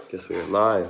Guess we are live.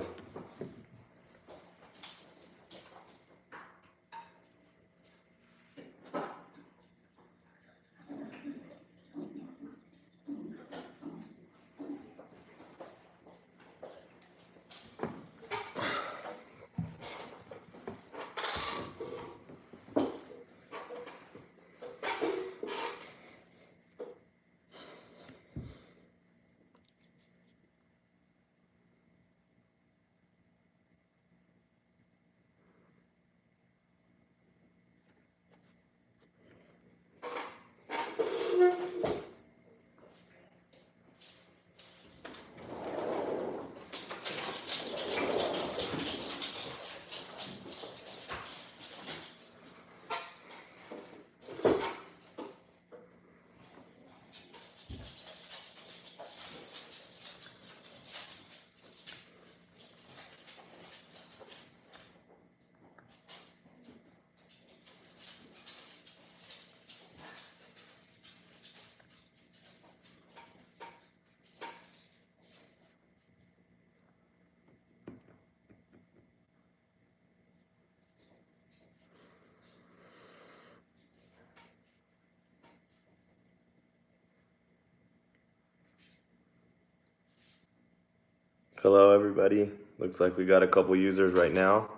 Hello, everybody. Looks like we got a couple users right now.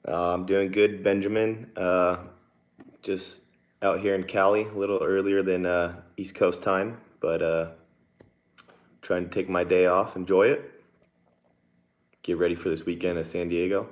I'm doing good, Benjamin. Just out here in Cali, a little earlier than East Coast time, but trying to take my day off, enjoy it, get ready for this weekend in San Diego.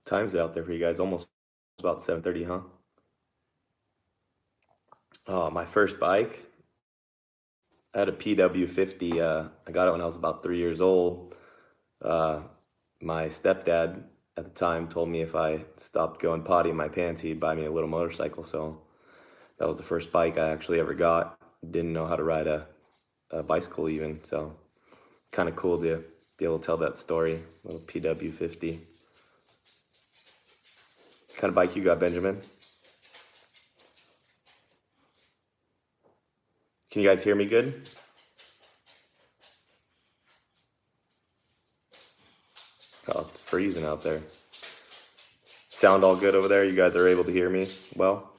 Time's it out there for you guys? Almost about 7:30, huh? Oh, my first bike. I had a PW50. I got it when I was about 3 years old. Uh, my stepdad at the time told me if I stopped going potty in my pants, he'd buy me a little motorcycle. So that was the first bike I actually ever got. Didn't know how to ride a bicycle even. So kind of cool to be able to tell that story. Little PW50. What kind of bike you got, Benjamin? Can you guys hear me good? Oh, it's freezing out there. Sound all good over there? You guys are able to hear me well?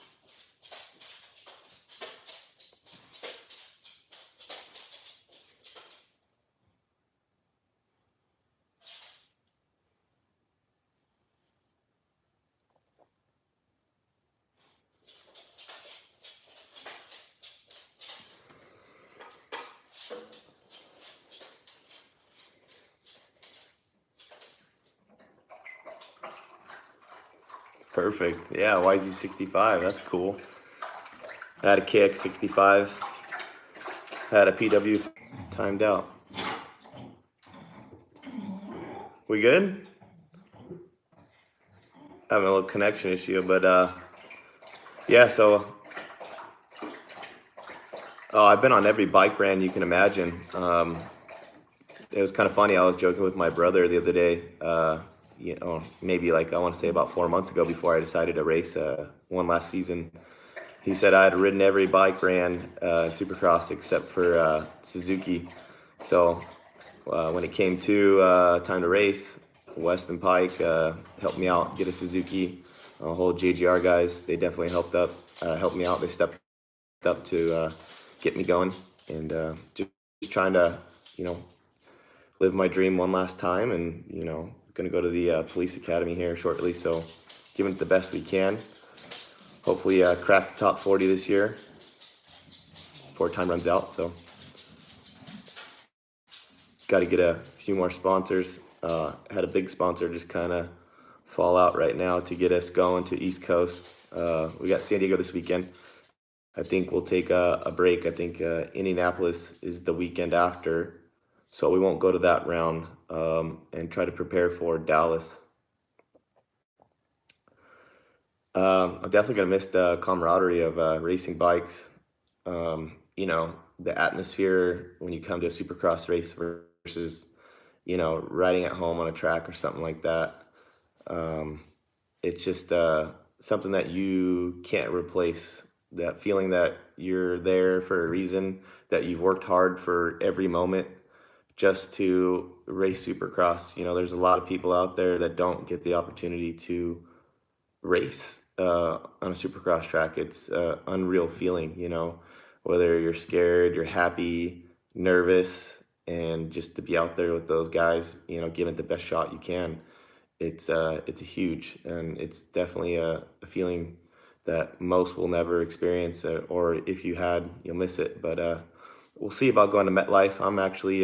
Perfect. Yeah, YZ65. That's cool. I had a KX65. Had a PW timed out. We good? Having a little connection issue, but yeah, so I've been on every bike brand you can imagine. It was kind of funny. I was joking with my brother the other day, maybe like I want to say about 4 months ago before I decided to race one last season. He said I had ridden every bike brand in Supercross except for Suzuki. So when it came to time to race, West and Pike helped me out get a Suzuki. A whole JGR guys, they definitely helped me out. They stepped up to get me going, and just trying to, live my dream one last time, and gonna go to the police academy here shortly. So giving it the best we can. Hopefully crack the top 40 this year before time runs out. So got to get a few more sponsors. Had a big sponsor just kind of fall out right now to get us going to East Coast. We got San Diego this weekend. I think we'll take a break. I think Indianapolis is the weekend after, so we won't go to that round, and try to prepare for Dallas. I'm definitely gonna miss the camaraderie of racing bikes. The atmosphere when you come to a Supercross race versus riding at home on a track or something like that. Um, it's just something that you can't replace. That feeling that you're there for a reason, that you've worked hard for every moment just to race Supercross. There's a lot of people out there that don't get the opportunity to race on a Supercross track. It's an unreal feeling, whether you're scared, you're happy, nervous, and just to be out there with those guys, giving it the best shot you can. It's a huge, and it's definitely a feeling that most will never experience, or if you had, you'll miss it. But we'll see about going to MetLife. I'm actually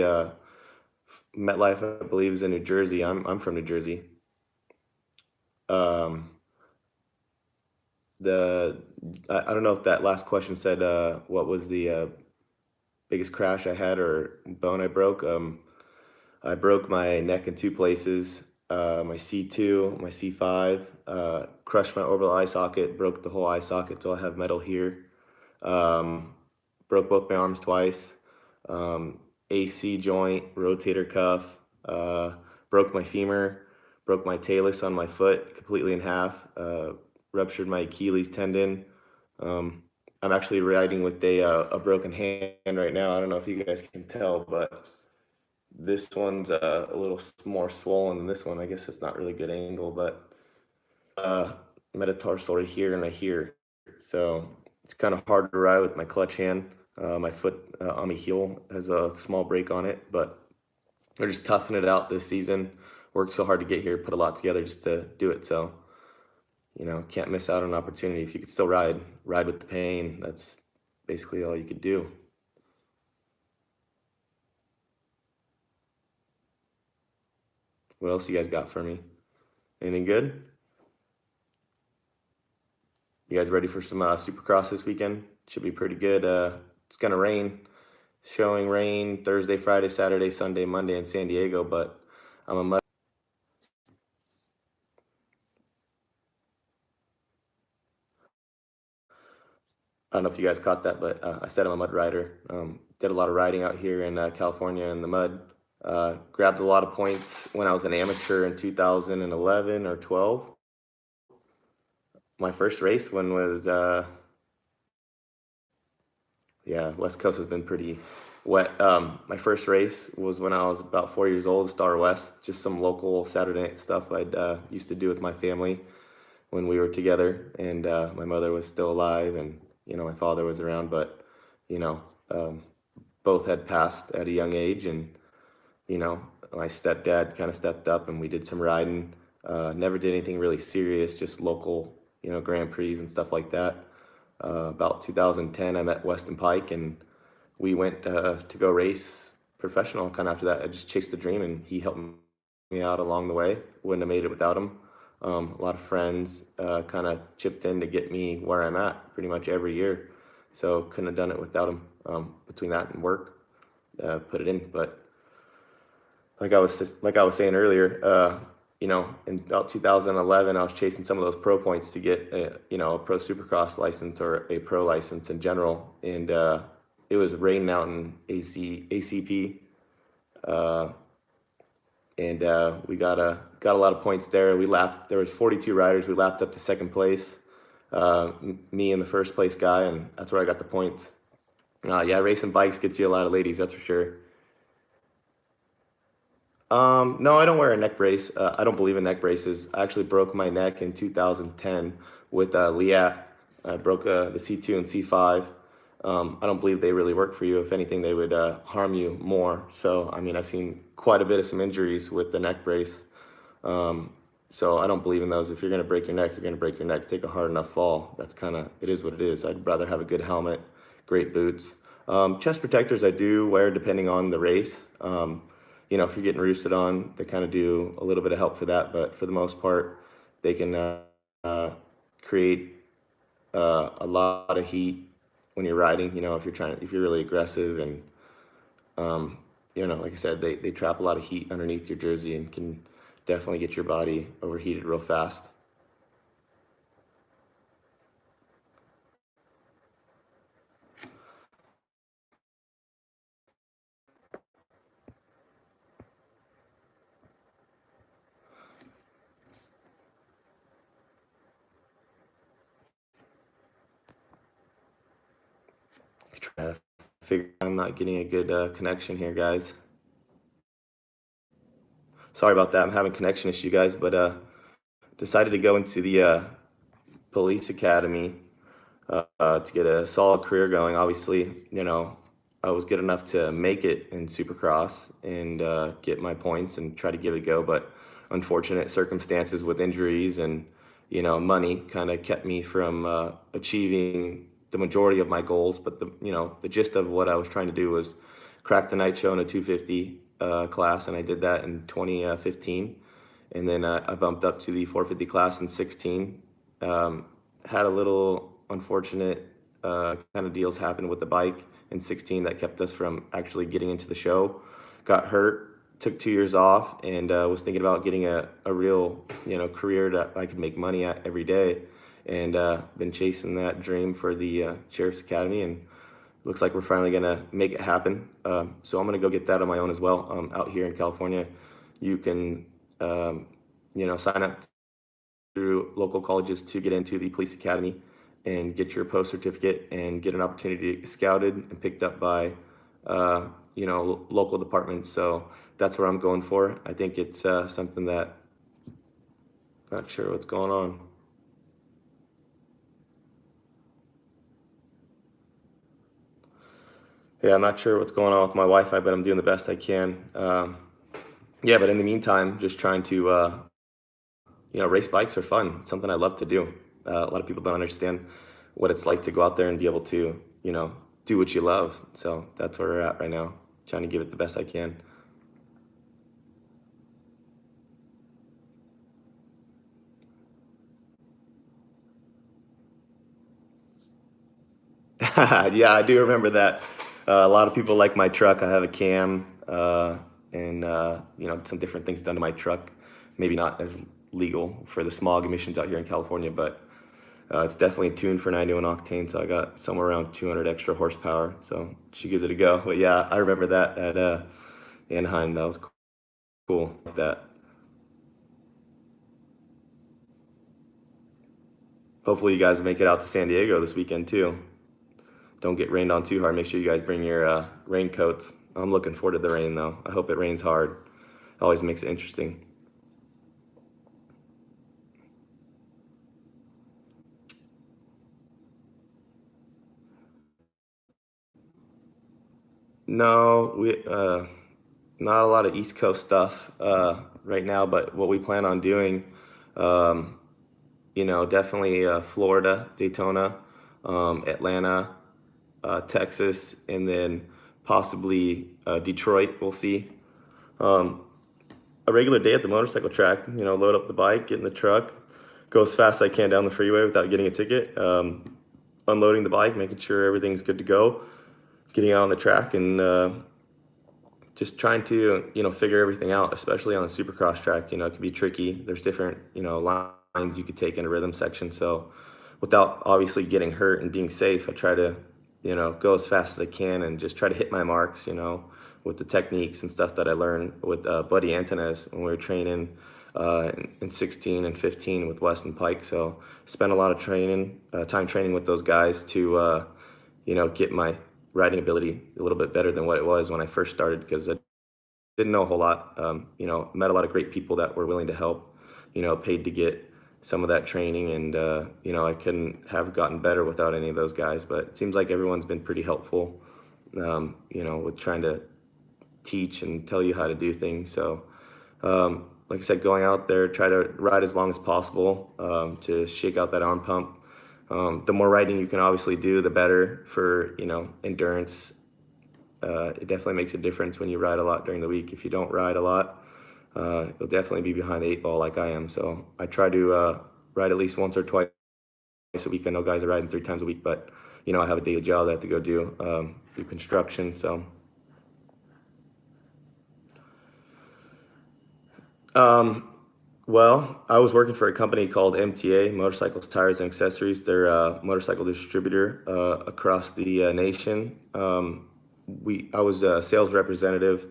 MetLife, I believe, is in New Jersey. I'm from New Jersey. Um, the I don't know if that last question said what was the biggest crash I had or bone I broke. I broke my neck in two places. My C2, my C5, crushed my orbital eye socket, broke the whole eye socket, so I have metal here. Um, Broke both my arms twice. AC joint, rotator cuff, broke my femur, broke my talus on my foot completely in half, ruptured my Achilles tendon. Um, I'm actually riding with a broken hand right now. I don't know if you guys can tell, but this one's a little more swollen than this one. I guess it's not really good angle, but uh, metatarsal right here and right here. So it's kind of hard to ride with my clutch hand. My foot on my heel has a small break on it, but we're just toughing it out this season. Worked so hard to get here, put a lot together just to do it. So, can't miss out on an opportunity. If you could still ride with the pain. That's basically all you could do. What else you guys got for me? Anything good? You guys ready for some Supercross this weekend? Should be pretty good. It's gonna rain. Showing rain Thursday, Friday, Saturday, Sunday, Monday in San Diego, but I'm a mud. I don't know if you guys caught that, but I said I'm a mud rider. Did a lot of riding out here in California in the mud. Grabbed a lot of points when I was an amateur in 2011 or 12. My first race one was, yeah, West Coast has been pretty wet. My first race was when I was about 4 years old, Star West, just some local Saturday night stuff I'd used to do with my family when we were together, and my mother was still alive, and my father was around, but you know, um, both had passed at a young age, and you know, my stepdad kind of stepped up, and we did some riding. Never did anything really serious, just local, Grand Prix and stuff like that. About 2010, I met Weston Pike, and we went to go race professional. Kind of after that, I just chased the dream, and he helped me out along the way. Wouldn't have made it without him. A lot of friends kind of chipped in to get me where I'm at pretty much every year. So couldn't have done it without him. Between that and work, put it in. But like I was saying earlier, in about 2011, I was chasing some of those pro points to get a pro Supercross license or a pro license in general, and it was raining out in ACP, and we got a lot of points there. There was 42 riders. We lapped up to second place. Me and the first place guy, and that's where I got the points. Yeah, racing bikes gets you a lot of ladies, that's for sure. No, I don't wear a neck brace. I don't believe in neck braces. I actually broke my neck in 2010 with Liat. I broke the C2 and C5. I don't believe they really work for you. If anything, they would harm you more. So, I mean, I've seen quite a bit of some injuries with the neck brace. So I don't believe in those. If you're going to break your neck, you're going to break your neck. Take a hard enough fall. It is what it is. I'd rather have a good helmet, great boots. Chest protectors I do wear depending on the race. if you're getting roosted on, they kind of do a little bit of help for that. But for the most part, they can uh, create a lot of heat when you're riding. If you're really aggressive and um, like I said, they trap a lot of heat underneath your jersey and can definitely get your body overheated real fast. Try to figure I'm not getting a good connection here, guys. Sorry about that. I'm having connection issue, guys, but decided to go into the police academy to get a solid career going. Obviously, I was good enough to make it in Supercross and get my points and try to give it a go, but unfortunate circumstances with injuries and money kind of kept me from achieving the majority of my goals. But the gist of what I was trying to do was crack the night show in a 250 class, and I did that in 2015. And then I bumped up to the 450 class in 16. Had a little unfortunate kind of deals happen with the bike in 16 that kept us from actually getting into the show. Got hurt, took 2 years off, and was thinking about getting a real career that I could make money at every day. And been chasing that dream for the Sheriff's Academy, and looks like we're finally gonna make it happen. So I'm gonna go get that on my own as well. Out here in California, you can sign up through local colleges to get into the police academy and get your post certificate and get an opportunity to get scouted and picked up by local departments. So that's where I'm going for. I think it's something that not sure what's going on. Yeah, I'm not sure what's going on with my Wi-Fi, but I'm doing the best I can. Yeah, but in the meantime, just trying to race bikes are fun. It's something I love to do. A lot of people don't understand what it's like to go out there and be able to, do what you love. So that's where we're at right now, trying to give it the best I can. Yeah, I do remember that. A lot of people like my truck. I have a cam and some different things done to my truck. Maybe not as legal for the smog emissions out here in California, but it's definitely tuned for 91 octane. So I got somewhere around 200 extra horsepower. So she gives it a go. But yeah, I remember that at Anaheim. That was cool. Like that. Hopefully you guys make it out to San Diego this weekend too. Don't get rained on too hard. Make sure you guys bring your raincoats. I'm looking forward to the rain though. I hope it rains hard. It always makes it interesting. No, we not a lot of East Coast stuff right now, but what we plan on doing, um, definitely Florida, Daytona, Atlanta, Texas, and then possibly Detroit. We'll see. Um, a regular day at the motorcycle track. Load up the bike, get in the truck, go as fast as I can down the freeway without getting a ticket. Unloading the bike, making sure everything's good to go, getting out on the track, and just trying to figure everything out, especially on the supercross track. It could be tricky. There's different lines you could take in a rhythm section. So without obviously getting hurt and being safe, I try to go as fast as I can and just try to hit my marks, with the techniques and stuff that I learned with Buddy Antonez when we were training in 16 and 15 with Weston Pike. So spent a lot of time training with those guys to get my riding ability a little bit better than what it was when I first started, because I didn't know a whole lot. Met a lot of great people that were willing to help, paid to get some of that training, and I couldn't have gotten better without any of those guys. But it seems like everyone's been pretty helpful, with trying to teach and tell you how to do things. So like I said, going out there, try to ride as long as possible to shake out that arm pump. The more riding you can obviously do, the better for endurance it definitely makes a difference when you ride a lot during the week. If you don't ride a lot, you'll definitely be behind the eight ball like I am. So I try to ride at least once or twice a week. I know guys are riding 3 times a week, but I have a daily job that I have to go do construction. So well, I was working for a company called MTA, Motorcycles, Tires, and Accessories. They're a motorcycle distributor across the nation. I was a sales representative,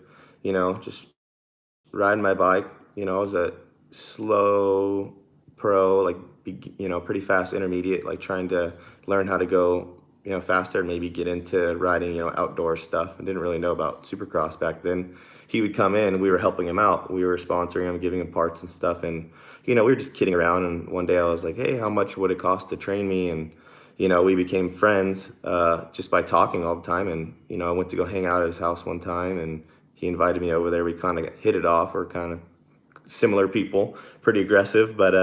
just riding my bike. I was a slow pro, like, pretty fast intermediate, like trying to learn how to go, faster and maybe get into riding, outdoor stuff. I didn't really know about Supercross back then. He would come in, we were helping him out. We were sponsoring him, giving him parts and stuff. And, we were just kidding around. And one day I was like, hey, how much would it cost to train me? And, we became friends just by talking all the time. And, I went to go hang out at his house one time and he invited me over there. We kind of hit it off. We're kind of similar people, pretty aggressive. But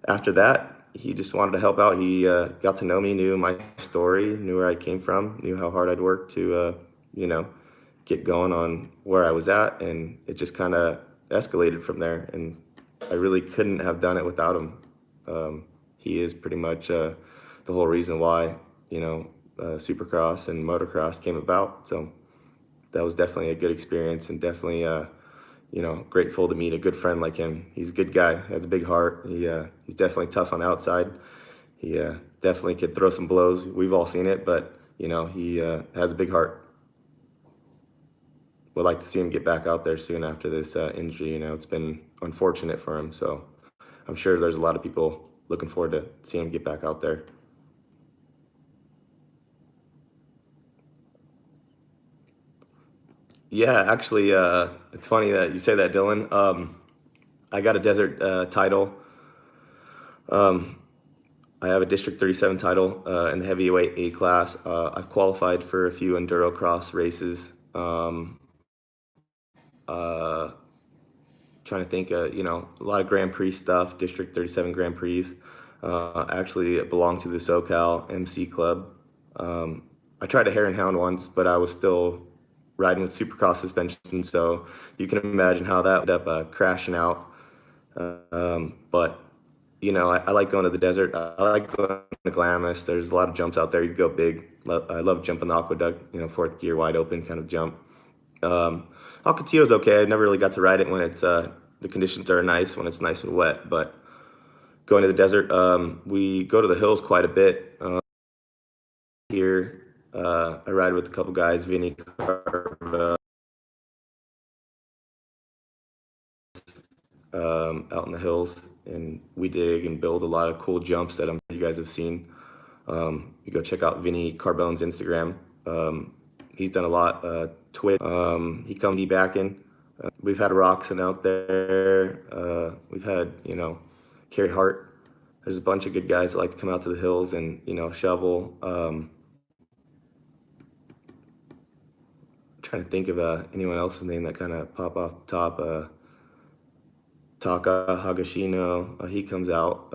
after that, he just wanted to help out. He got to know me, knew my story, knew where I came from, knew how hard I'd worked to, get going on where I was at. And it just kind of escalated from there. And I really couldn't have done it without him. He is pretty much the whole reason why, Supercross and motocross came about. So that was definitely a good experience and definitely, grateful to meet a good friend like him. He's a good guy, has a big heart. He's definitely tough on the outside. He definitely could throw some blows. We've all seen it, but, he has a big heart. Would like to see him get back out there soon after this injury. It's been unfortunate for him. So I'm sure there's a lot of people looking forward to seeing him get back out there. Yeah, actually, it's funny that you say that, Dylan. I got a desert title. Um, I have a District 37 title in the heavyweight A class. I've qualified for a few enduro cross races. Uh, Trying to think, a lot of Grand Prix stuff, District 37 Grand Prix. Actually, it belonged to the SoCal MC Club. I tried a Hare and Hound once, but I was still riding with Supercross suspension, so you can imagine how that would end up crashing out. But I like going to the desert. I like going to Glamis. There's a lot of jumps out there. You go big. I love jumping the aqueduct. Fourth gear wide open kind of jump. Ocotillo's okay. I never really got to ride it when it's the conditions are nice, when it's nice and wet. But going to the desert, we go to the hills quite a bit. Here, I ride with a couple guys, Vinny Carva, out in the hills, and we dig and build a lot of cool jumps that I'm sure you guys have seen. You go check out Vinny Carbone's Instagram. He's done a lot. Twitch. He come be back in. We've had Roxon out there. We've had Carrie Hart. There's a bunch of good guys that like to come out to the hills and shovel. Trying to think of anyone else's name that kind of pop off the top. Taka Hagashino, he comes out.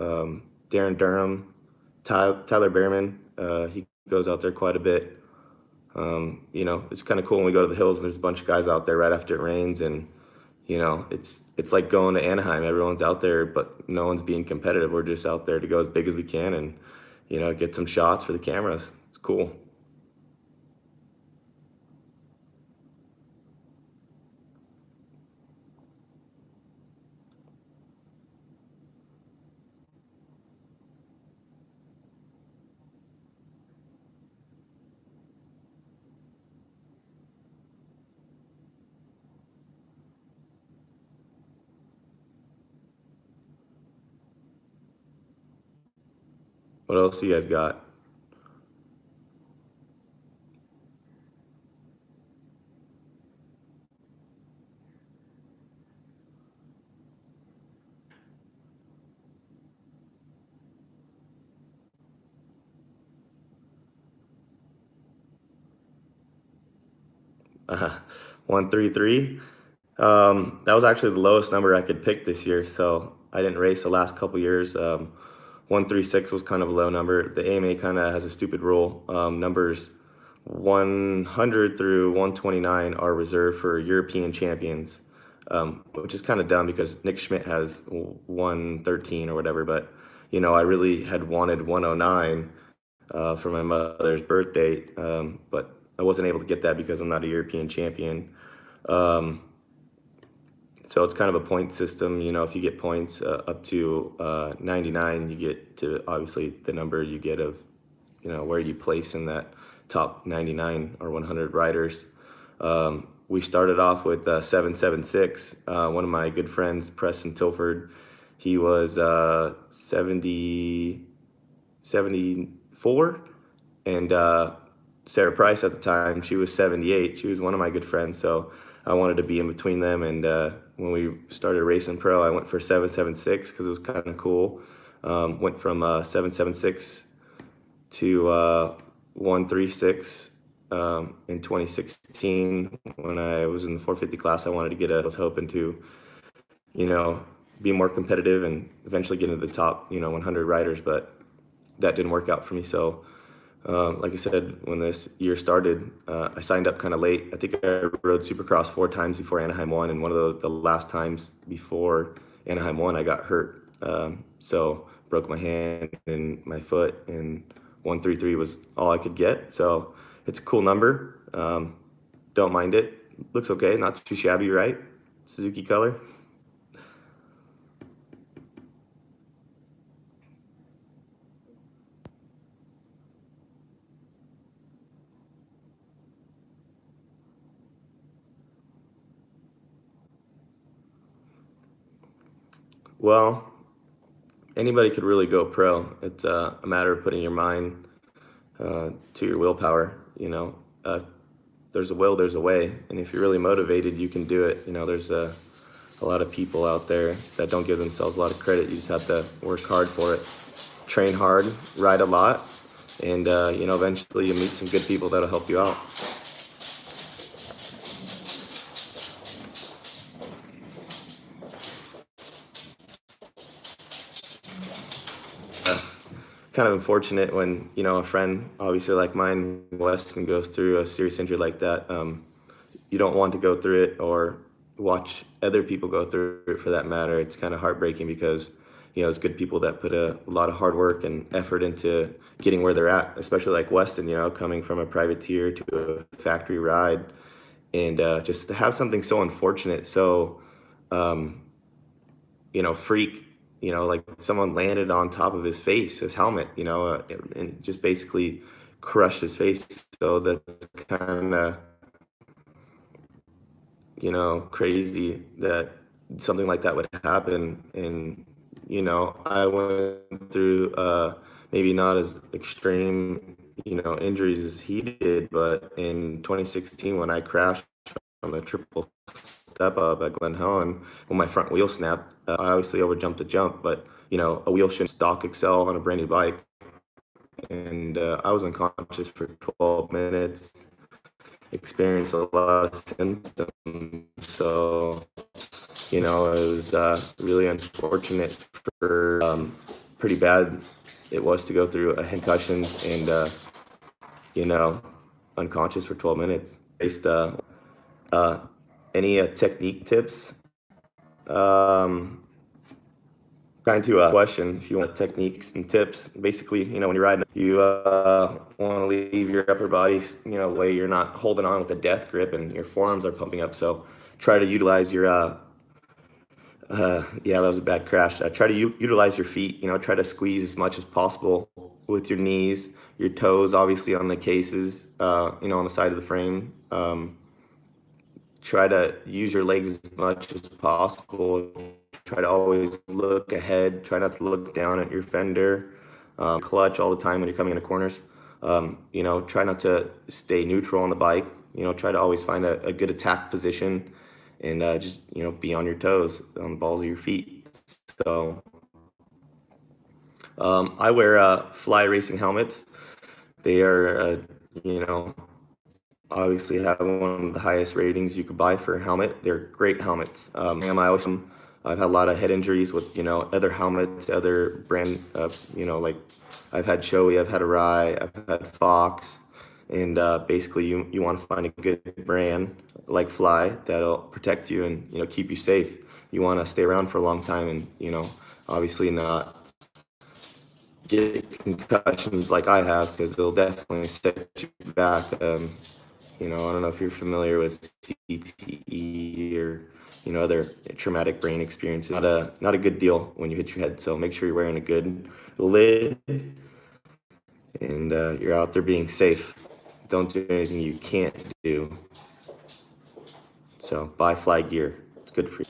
Darren Durham, Tyler Behrman, he goes out there quite a bit. It's kind of cool when we go to the hills. There's a bunch of guys out there right after it rains, and it's like going to Anaheim. Everyone's out there, but no one's being competitive. We're just out there to go as big as we can and get some shots for the cameras. It's cool. What else you guys got? Uh, 133. That was actually the lowest number I could pick this year, so I didn't race the last couple years. 136 was kind of a low number. The AMA kind of has a stupid rule. Numbers 100 through 129 are reserved for European champions, which is kind of dumb because Nick Schmidt has 113 or whatever. But I really had wanted 109 for my mother's birthday, but I wasn't able to get that because I'm not a European champion. Um, so it's kind of a point system. If you get points up to 99, you get to obviously the number you get of where you place in that top 99 or 100 riders. We started off with 776. One of my good friends, Preston Tilford, he was 74, and Sarah Price at the time, she was 78. She was one of my good friends, so I wanted to be in between them. And when we started racing pro, I went for 776 because it was kind of cool. Went from 776 to 136 in 2016 when I was in the 450 class. I wanted to I was hoping to, be more competitive and eventually get into the top, 100 riders, but that didn't work out for me. So, like I said, when this year started, I signed up kind of late. I think I rode Supercross 4 times before Anaheim 1, and one of the last times before Anaheim 1, I got hurt. So broke my hand and my foot, and 133 was all I could get. So it's a cool number. Don't mind it. Looks okay, not too shabby, right? Suzuki color. Well, anybody could really go pro. It's a matter of putting your mind to your willpower. There's a will, there's a way, and if you're really motivated, you can do it. There's a lot of people out there that don't give themselves a lot of credit. You just have to work hard for it, train hard, ride a lot, and eventually you meet some good people that'll help you out. Kind of unfortunate when a friend, obviously like mine, Weston, goes through a serious injury like that. You don't want to go through it or watch other people go through it for that matter. It's kind of heartbreaking because it's good people that put a lot of hard work and effort into getting where they're at, especially like Weston, coming from a privateer to a factory ride, and just to have something so unfortunate, so freak, like someone landed on top of his face, his helmet, and just basically crushed his face. So that's kind of, crazy that something like that would happen. And, I went through maybe not as extreme, injuries as he did, but in 2016 when I crashed on the triple step up at Glen Helen when my front wheel snapped. I obviously overjumped the jump, but a wheel shouldn't stock excel on a brand new bike. And I was unconscious for 12 minutes, experienced a lot of symptoms. So, it was really unfortunate for pretty bad it was to go through a concussions and, unconscious for 12 minutes. Based, any technique tips? Trying to question if you want techniques and tips. Basically, when you're riding, you want to leave your upper body, the way you're not holding on with a death grip and your forearms are pumping up. So try to utilize your, yeah, that was a bad crash. Try to utilize your feet, try to squeeze as much as possible with your knees, your toes, obviously on the cases, on the side of the frame. Try to use your legs as much as possible. Try to always look ahead. Try not to look down at your fender. Clutch all the time when you're coming into corners. Try not to stay neutral on the bike. Try to always find a good attack position and just, be on your toes, on the balls of your feet. So I wear fly racing helmets. They are, obviously have one of the highest ratings you could buy for a helmet. They're great helmets. I've had a lot of head injuries with, other helmets, other brand, like I've had Shoei, I've had Arai, I've had Fox, And basically, you want to find a good brand like Fly that'll protect you and keep you safe. You want to stay around for a long time, and obviously not get concussions like I have, because they'll definitely set you back. I don't know if you're familiar with CTE or other traumatic brain experiences. Not a good deal when you hit your head. So make sure you're wearing a good lid and you're out there being safe. Don't do anything you can't do. So buy Fly gear. It's good for you.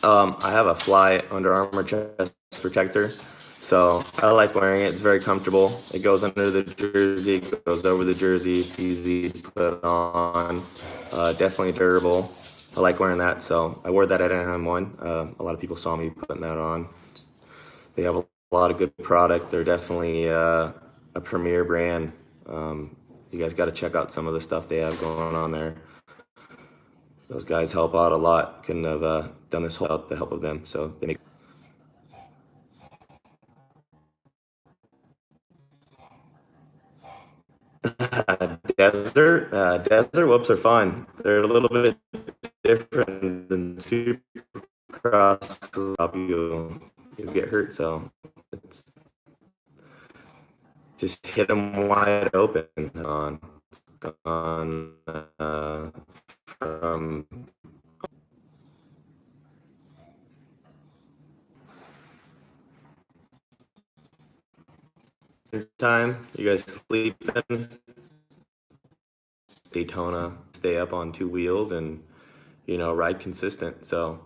I have a Fly Under Armour chest protector, so I like wearing it. It's very comfortable. It goes under the jersey, it goes over the jersey. It's easy to put on. Definitely durable. I like wearing that, so I wore that at Anaheim 1. A lot of people saw me putting that on. They have a lot of good product. They're definitely a premier brand. You guys got to check out some of the stuff they have going on there. Those guys help out a lot. Couldn't have done this without the help of them. So they make desert whoops are fun. They're a little bit different than Supercross because you get hurt. So it's just hit them wide open on from time. You guys sleeping? Daytona, stay up on two wheels and ride consistent. So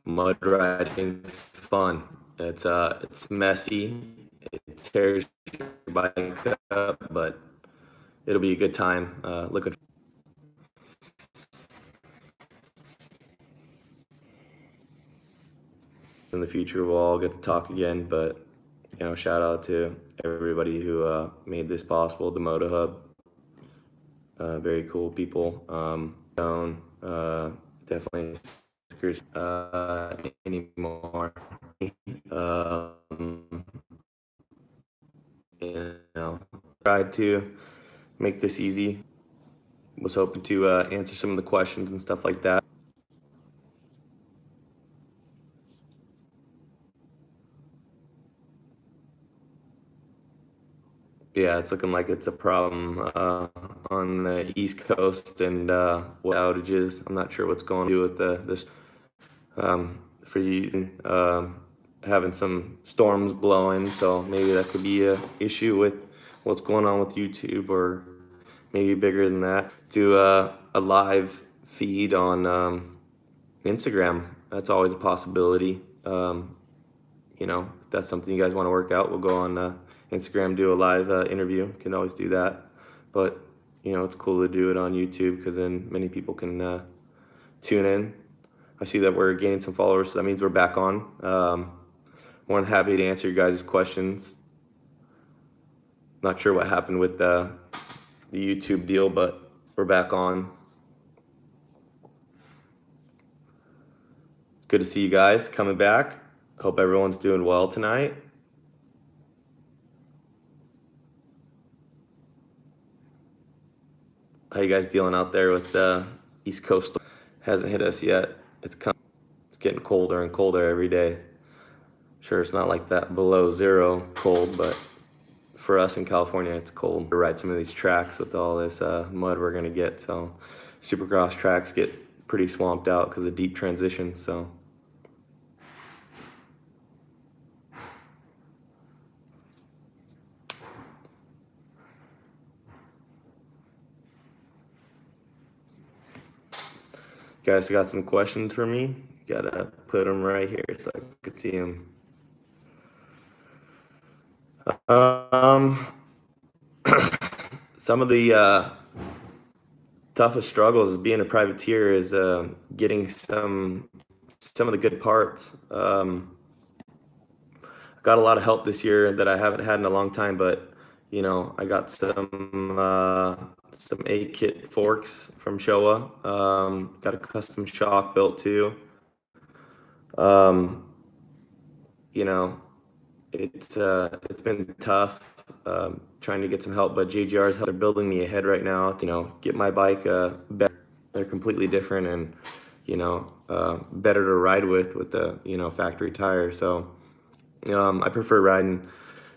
mud riding's fun. It's messy. It tears your bike up, but it'll be a good time. Looking in the future, we'll all get to talk again. But shout out to everybody who made this possible. The Moto Hub, very cool people. Definitely anymore. Tried to make this easy. Was hoping to answer some of the questions and stuff like that. Yeah, it's looking like it's a problem on the East Coast and with outages. I'm not sure what's going on with this for you having some storms blowing, so maybe that could be a issue with what's going on with YouTube, or maybe bigger than that. Do a live feed on Instagram. That's always a possibility. If that's something you guys want to work out, we'll go on Instagram, do a live interview. Can always do that. But it's cool to do it on YouTube because then many people can tune in. I see that we're gaining some followers, so that means we're back on. More than happy to answer your guys' questions. Not sure what happened with the YouTube deal, but we're back on. It's good to see you guys coming back. Hope everyone's doing well tonight. How you guys dealing out there with the East Coast? Hasn't hit us yet. It's getting colder and colder every day. Sure, it's not like that below zero cold, but for us in California, it's cold to ride some of these tracks with all this mud we're gonna get. So Supercross tracks get pretty swamped out because of deep transition. So guys got some questions for me? Gotta put them right here so I could see them. Some of the toughest struggles is being a privateer is getting some of the good parts. Got a lot of help this year that I haven't had in a long time, but I got some A-kit forks from Showa. Got a custom shock built too. it's been tough trying to get some help, but JGR's help. They're building me ahead right now to get my bike better. They're completely different and better to ride with the factory tire. So I prefer riding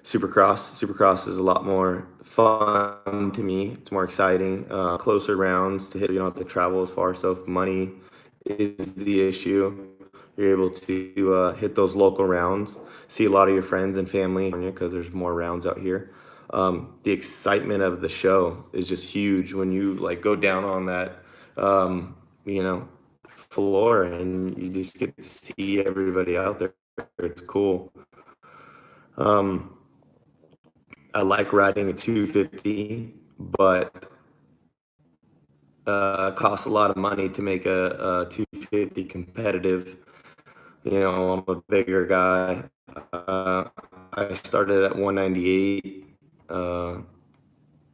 Supercross. Supercross is a lot more fun to me. It's more exciting. Closer rounds to hit. You don't have to travel as far. So if money is the issue, you're able to hit those local rounds. See a lot of your friends and family because there's more rounds out here. The excitement of the show is just huge when you like go down on that, you know, floor and you just get to see everybody out there. It's cool. Um, I like riding a 250, but it costs a lot of money to make a 250 competitive. I'm a bigger guy. I started at 198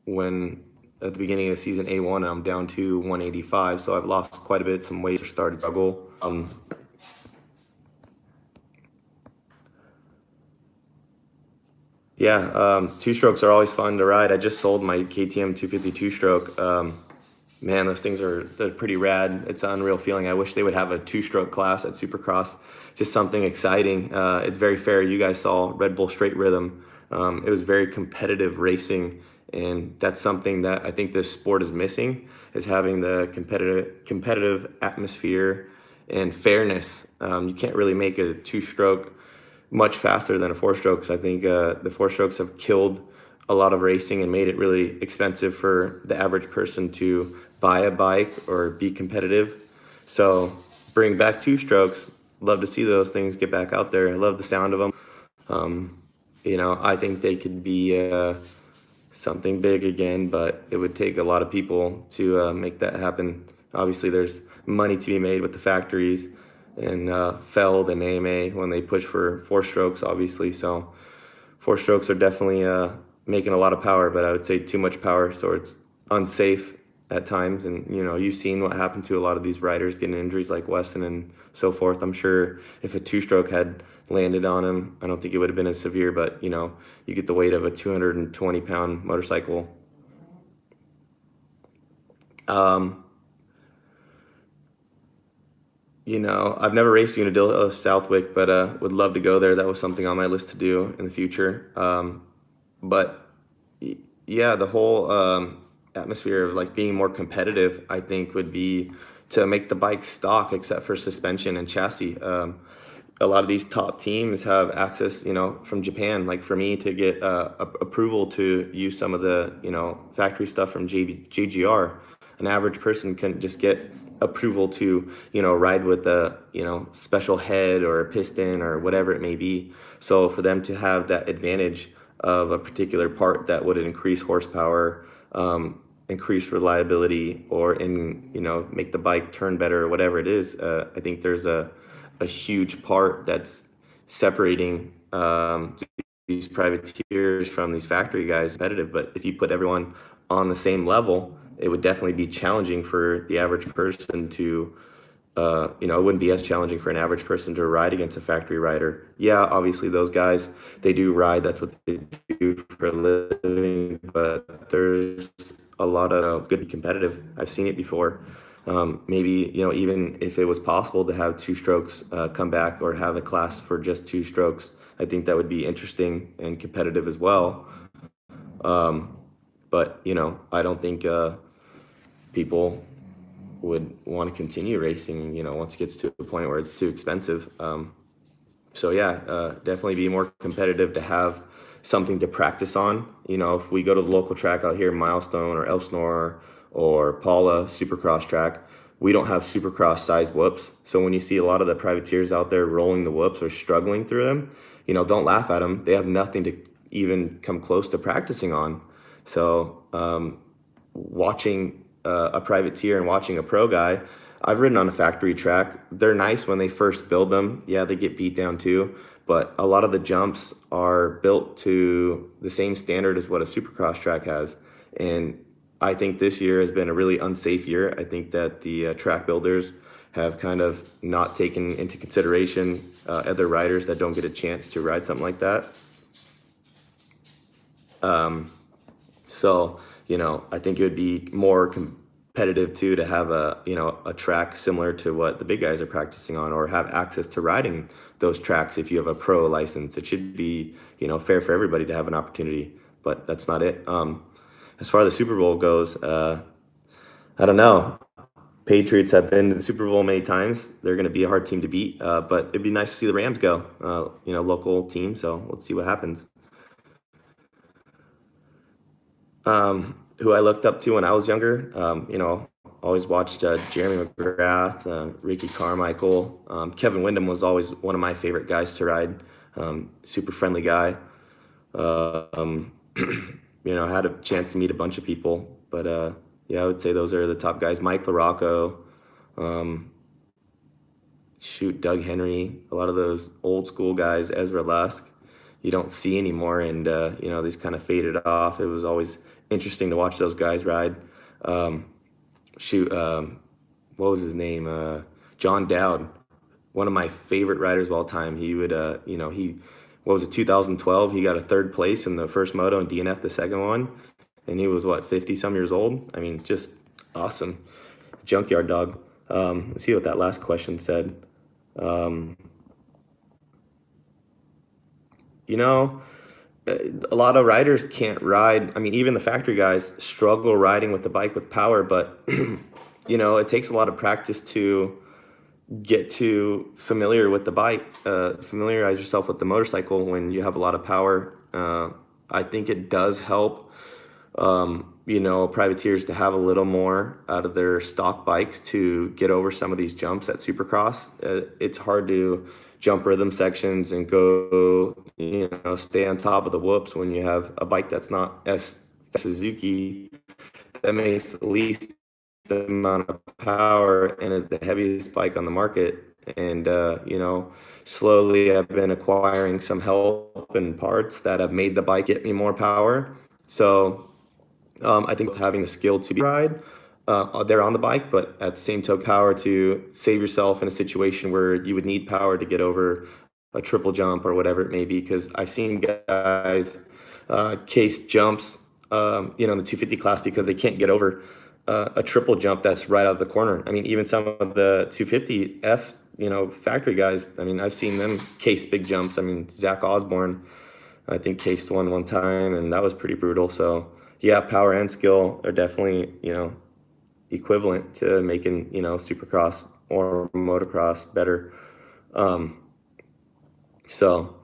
when at the beginning of season A1, and I'm down to 185. So I've lost quite a bit. Some weight started to struggle. Yeah, two strokes are always fun to ride. I just sold my KTM 250 two stroke. Man, those things they're pretty rad. It's an unreal feeling. I wish they would have a two-stroke class at Supercross. Just something exciting. It's very fair. You guys saw Red Bull Straight Rhythm. It was very competitive racing, and that's something that I think this sport is missing, is having the competitive atmosphere and fairness. You can't really make a two-stroke much faster than a four strokes. I think the four strokes have killed a lot of racing and made it really expensive for the average person to buy a bike or be competitive. So bring back two strokes. Love to see those things get back out there. I love the sound of them. I think they could be something big again, but it would take a lot of people to make that happen. Obviously, there's money to be made with the factories and Feld and AMA when they push for four strokes, obviously. So four strokes are definitely making a lot of power, but I would say too much power, so it's unsafe at times. And you've seen what happened to a lot of these riders getting injuries like Weston and so forth. I'm sure if a two-stroke had landed on him, I don't think it would have been as severe, but you get the weight of a 220-pound motorcycle. I've never raced Unadilla Southwick, but would love to go there. That was something on my list to do in the future. But yeah, the whole atmosphere of like being more competitive, I think, would be to make the bike stock except for suspension and chassis. A lot of these top teams have access, from Japan. Like for me to get approval to use some of the, factory stuff from JGR, an average person couldn't just get approval to, ride with a, special head or a piston or whatever it may be. So for them to have that advantage of a particular part that would increase horsepower, increase reliability, or make the bike turn better or whatever it is, I think there's a huge part that's separating these privateers from these factory guys competitive. But if you put everyone on the same level, it would definitely be challenging for the average person to it wouldn't be as challenging for an average person to ride against a factory rider. Yeah, obviously those guys, they do ride, that's what they do for a living, but there's a lot of good competitive. I've seen it before. Maybe, even if it was possible to have two strokes come back or have a class for just two strokes, I think that would be interesting and competitive as well. But, I don't think people would want to continue racing, once it gets to a point where it's too expensive. So yeah, definitely be more competitive to have something to practice on. If we go to the local track out here, Milestone or Elsinore or Paula Supercross track, we don't have Supercross size whoops. So when you see a lot of the privateers out there rolling the whoops or struggling through them, don't laugh at them. They have nothing to even come close to practicing on. So watching a privateer and watching a pro guy, I've ridden on a factory track. They're nice when they first build them. Yeah, they get beat down too, but a lot of the jumps are built to the same standard as what a Supercross track has. And I think this year has been a really unsafe year. I think that the track builders have kind of not taken into consideration other riders that don't get a chance to ride something like that. So, I think it would be more competitive too to have a track similar to what the big guys are practicing on, or have access to riding those tracks if you have a pro license. It should be, fair for everybody to have an opportunity, but that's not it. As far as the Super Bowl goes, I don't know. Patriots have been to the Super Bowl many times. They're going to be a hard team to beat, but it'd be nice to see the Rams go, local team. So let's see what happens. Who I looked up to when I was younger. Always watched Jeremy McGrath, Ricky Carmichael. Kevin Windham was always one of my favorite guys to ride. Super friendly guy. Um, I had a chance to meet a bunch of people, but yeah, I would say those are the top guys. Mike LaRocco, um, Doug Henry, a lot of those old school guys, Ezra Lusk, you don't see anymore, and these kind of faded off. It was always interesting to watch those guys ride. Um, what was his name? John Dowd, one of my favorite riders of all time. He would, what was it, 2012? He got a third place in the first moto and DNF the second one, and he was what, 50 some years old. I mean, just awesome. Junkyard dog. Let's see what that last question said. Um, you know, a lot of riders can't ride. I mean, even the factory guys struggle riding with the bike with power, but it takes a lot of practice to get to familiar with the bike, familiarize yourself with the motorcycle when you have a lot of power. I think it does help, privateers to have a little more out of their stock bikes to get over some of these jumps at Supercross. It's hard to jump rhythm sections and go, stay on top of the whoops when you have a bike that's not as Suzuki that makes the least amount of power and is the heaviest bike on the market. And slowly I've been acquiring some help and parts that have made the bike get me more power. So I think having the skill to be ride there on the bike, but at the same token, power to save yourself in a situation where you would need power to get over a triple jump or whatever it may be. Because I've seen guys case jumps, in the 250 class because they can't get over a triple jump that's right out of the corner. I mean, even some of the 250F, factory guys, I mean, I've seen them case big jumps. I mean, Zach Osborne, I think, cased one time, and that was pretty brutal. So yeah, power and skill are definitely, equivalent to making, supercross or motocross better. So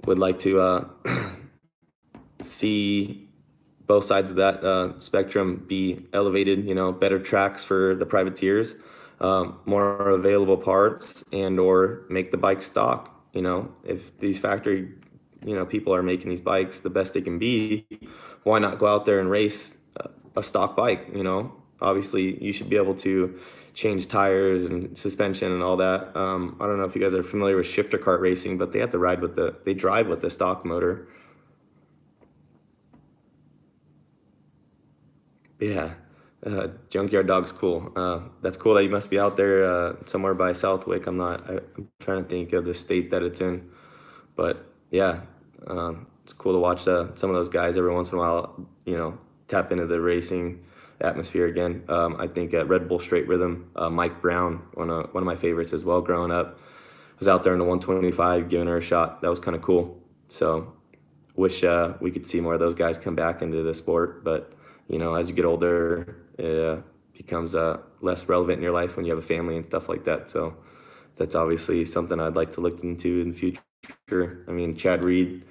would like to see both sides of that spectrum be elevated, better tracks for the privateers, more available parts, and or make the bike stock. If these factory, people are making these bikes the best they can be, why not go out there and race a stock bike? Obviously you should be able to change tires and suspension and all that. I don't know if you guys are familiar with shifter kart racing, but they have to they drive with the stock motor. Yeah, Junkyard Dog's cool. That's cool that you must be out there somewhere by Southwick. I'm trying to think of the state that it's in, but yeah, it's cool to watch some of those guys every once in a while. Tap into the racing atmosphere again. I think at Red Bull Straight Rhythm, Mike Brown, one of my favorites as well. Growing up, was out there in the 125 giving her a shot. That was kind of cool. So wish we could see more of those guys come back into the sport, but as you get older, it becomes less relevant in your life when you have a family and stuff like that. So that's obviously something I'd like to look into in the future. I mean, Chad Reed,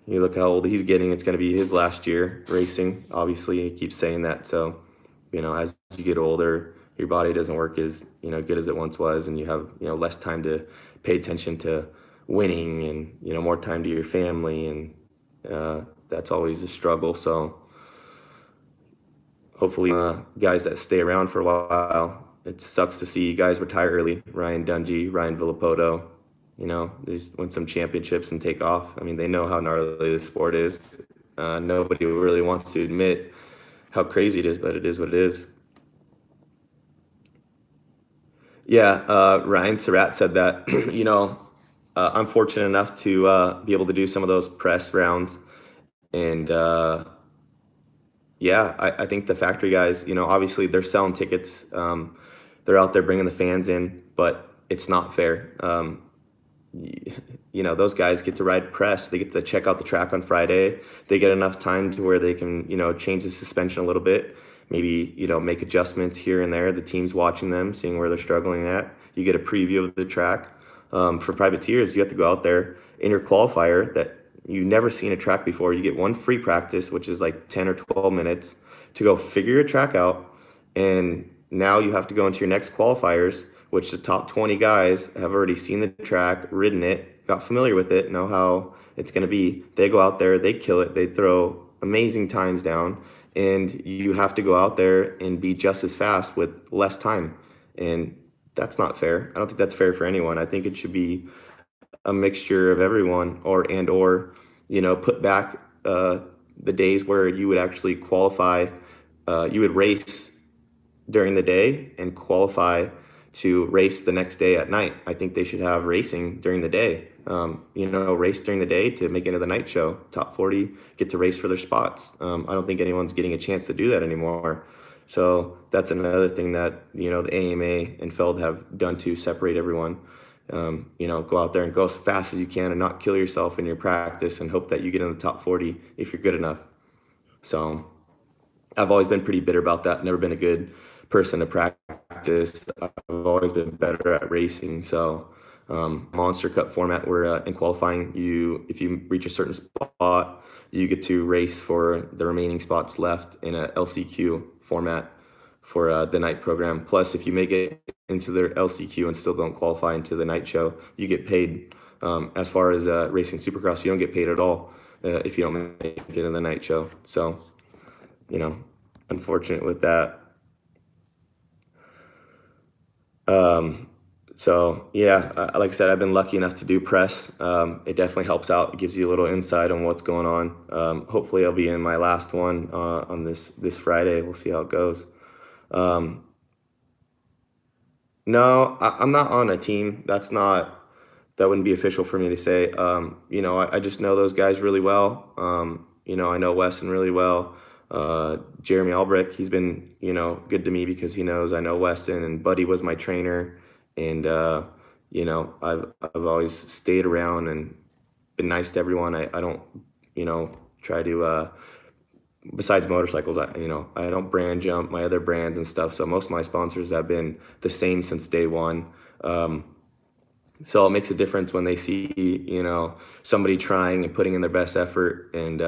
you look how old he's getting, it's going to be his last year racing. Obviously, he keeps saying that. So, as you get older, your body doesn't work as, good as it once was, and you have, less time to pay attention to winning and, more time to your family. And that's always a struggle. So hopefully guys that stay around for a while. It sucks to see guys retire early. Ryan Dungey, Ryan Villapoto, they just win some championships and take off. I mean, they know how gnarly the sport is. Nobody really wants to admit how crazy it is, but it is what it is. Yeah, Ryan Surratt said that, I'm fortunate enough to be able to do some of those press rounds, and yeah, I think the factory guys, obviously they're selling tickets. They're out there bringing the fans in, but it's not fair. Those guys get to ride press. They get to check out the track on Friday. They get enough time to where they can, change the suspension a little bit. Maybe, make adjustments here and there. The team's watching them, seeing where they're struggling at. You get a preview of the track. For privateers, you have to go out there in your qualifier that you've never seen a track before. You get one free practice, which is like 10 or 12 minutes to go figure your track out. And now you have to go into your next qualifiers, which the top 20 guys have already seen the track, ridden it, got familiar with it, know how it's going to be. They go out there, they kill it, they throw amazing times down, and you have to go out there and be just as fast with less time. And that's not fair. I don't think that's fair for anyone. I think it should be a mixture of everyone, or put back the days where you would actually qualify. You would race during the day and qualify to race the next day at night. I think they should have racing during the day. Race during the day to make it into the night show. Top 40 get to race for their spots. I don't think anyone's getting a chance to do that anymore. So that's another thing that, the AMA and Feld have done to separate everyone. Go out there and go as fast as you can and not kill yourself in your practice and hope that you get in the top 40 if you're good enough. So I've always been pretty bitter about that. Never been a good person to practice. I've always been better at racing. So Monster Cup format where in qualifying, if you reach a certain spot, you get to race for the remaining spots left in a LCQ format for the night program. Plus, if you make it into their LCQ and still don't qualify into the night show, you get paid. As far as racing Supercross, you don't get paid at all if you don't make it in the night show. So, unfortunate with that. So yeah, like I said, I've been lucky enough to do press. It definitely helps out. It gives you a little insight on what's going on. Hopefully I'll be in my last one on this Friday. We'll see how it goes. No, I'm not on a team. That wouldn't be official for me to say. I just know those guys really well. I know Weston really well. Jeremy Albrecht, he's been, good to me because he knows I know Weston, and Buddy was my trainer. And, I've always stayed around and been nice to everyone. I don't, try to, besides motorcycles, I don't brand jump my other brands and stuff. So most of my sponsors have been the same since day one. So it makes a difference when they see, somebody trying and putting in their best effort, and,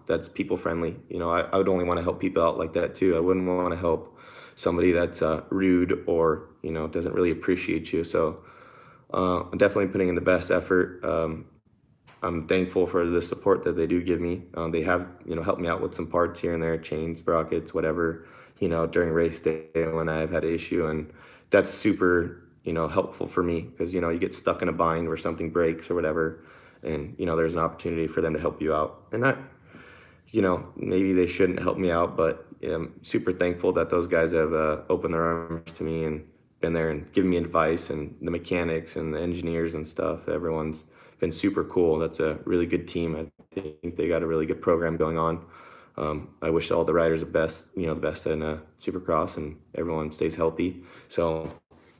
that's people friendly. I would only want to help people out like that too. I wouldn't want to help somebody that's rude or, doesn't really appreciate you. So I'm definitely putting in the best effort. I'm thankful for the support that they do give me. They have, helped me out with some parts here and there, chains, sprockets, whatever, during race day when I've had an issue. And that's super, helpful for me because, you get stuck in a bind where something breaks or whatever. And, there's an opportunity for them to help you out. And that, maybe they shouldn't help me out, but I'm super thankful that those guys have opened their arms to me and been there and given me advice, and the mechanics and the engineers and stuff. Everyone's been super cool. That's a really good team. I think they got a really good program going on. I wish all the riders the best in Supercross, and everyone stays healthy. So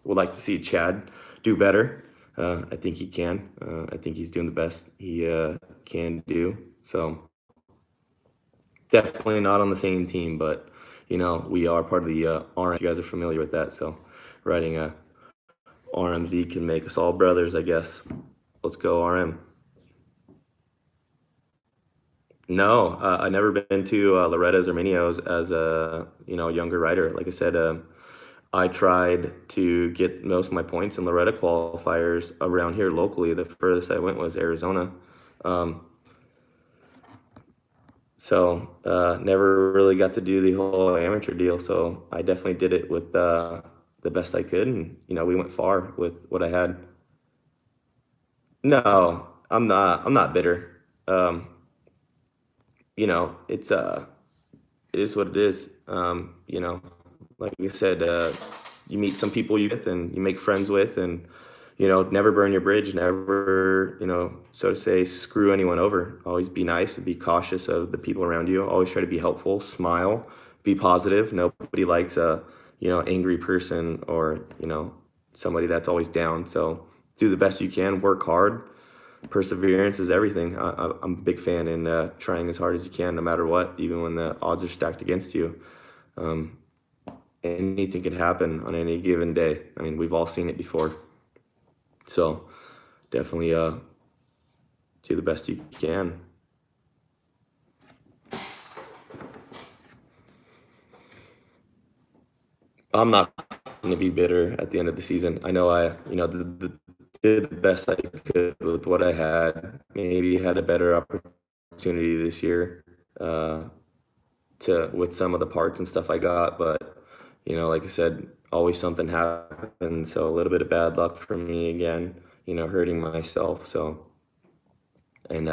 would like to see Chad do better. I think he can. I think he's doing the best he can do. So definitely not on the same team, but we are part of the RM. You guys are familiar with that. So riding a RMZ can make us all brothers, I guess. Let's go RM. No, I've never been to Loretta's or Minio's as a younger rider. Like I said, I tried to get most of my points in Loretta qualifiers around here locally. The furthest I went was Arizona. So never really got to do the whole amateur deal. So I definitely did it with the best I could, and we went far with what I had. No, I'm not. I'm not bitter. It's it is what it is. Like I said, you meet some people you with and you make friends with, and never burn your bridge, never, so to say, screw anyone over. Always be nice and be cautious of the people around you. Always try to be helpful, smile, be positive. Nobody likes a, angry person or, somebody that's always down. So do the best you can, work hard. Perseverance is everything. I'm a big fan in trying as hard as you can, no matter what, even when the odds are stacked against you. Um, Anything can happen on any given day. I mean, we've all seen it before. So definitely do the best you can. I'm not going to be bitter at the end of the season. I know did the best I could with what I had. Maybe had a better opportunity this year to with some of the parts and stuff I got, but like I said, always something happens. So a little bit of bad luck for me again. Hurting myself. So and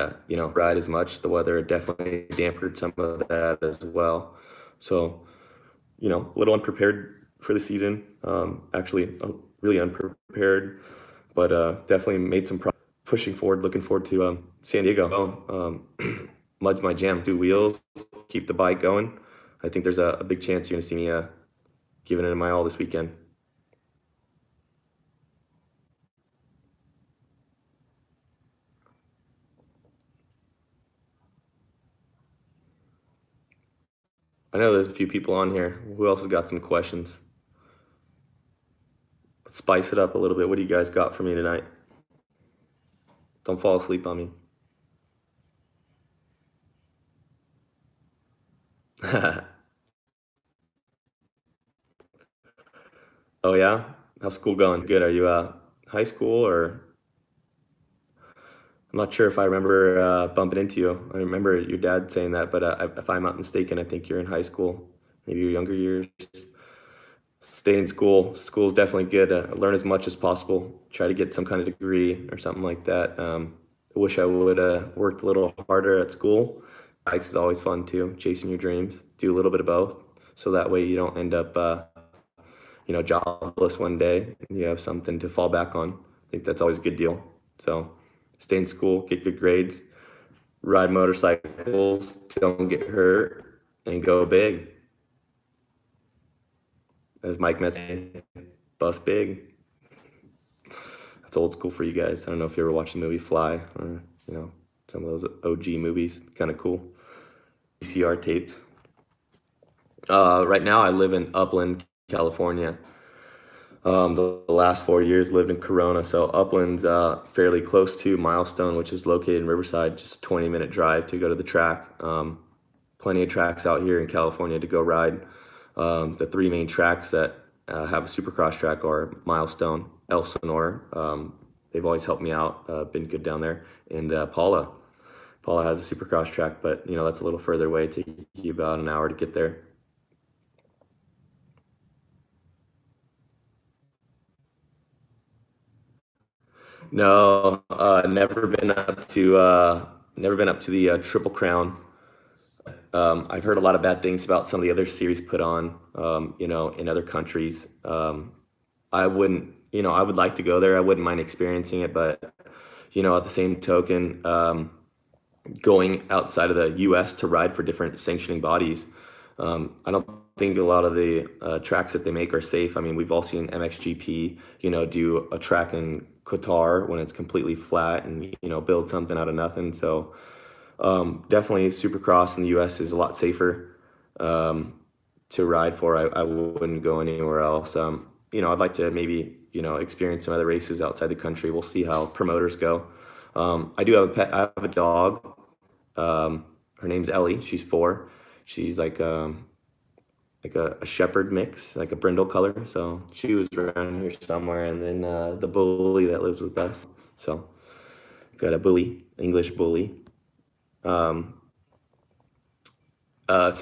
ride as much. The weather definitely dampened some of that as well. So a little unprepared for the season. Actually, really unprepared, but definitely made some progress. Pushing forward, looking forward to San Diego. Mud's my jam. Do wheels, keep the bike going. I think there's a big chance you're gonna see me giving it my all this weekend. I know there's a few people on here. Who else has got some questions? Spice it up a little bit. What do you guys got for me tonight? Don't fall asleep on me. Oh yeah? How's school going? Good. Are you high school or I'm not sure if I remember bumping into you. I remember your dad saying that, but if I'm not mistaken, I think you're in high school, maybe your younger years. Stay in school. School is definitely good. Learn as much as possible. Try to get some kind of degree or something like that. I wish I would worked a little harder at school. Bikes is always fun too. Chasing your dreams. Do a little bit of both, so that way you don't end up, jobless one day and you have something to fall back on. I think that's always a good deal. So stay in school, get good grades, ride motorcycles, don't get hurt, and go big. As Mike Metz, bust big. That's old school for you guys. I don't know if you ever watched the movie Fly or, some of those OG movies. Kind of cool. VCR tapes. Right now I live in Upland, California. The last 4 years lived in Corona, so Upland's fairly close to Milestone, which is located in Riverside, just a 20-minute drive to go to the track. Plenty of tracks out here in California to go ride. The three main tracks that have a supercross track are Milestone, Elsinore. They've always helped me out, been good down there, and Paula. Paula has a supercross track, but that's a little further away. Take you about an hour to get there. No, never been up to the Triple Crown. I've heard a lot of bad things about some of the other series put on, in other countries. I wouldn't, I would like to go there. I wouldn't mind experiencing it, but at the same token, going outside of the U.S. to ride for different sanctioning bodies, I don't think a lot of the tracks that they make are safe. I mean, we've all seen MXGP, do a track in Qatar when it's completely flat and build something out of nothing. So definitely Supercross in the U.S. is a lot safer to ride for. I wouldn't go anywhere else. I'd like to maybe experience some other races outside the country. We'll see how promoters go. I do have a pet. I have a dog. Her name's Ellie. She's 4. She's like a shepherd mix, like a brindle color. So she was around here somewhere, and then the bully that lives with us. So got a bully, English bully. Since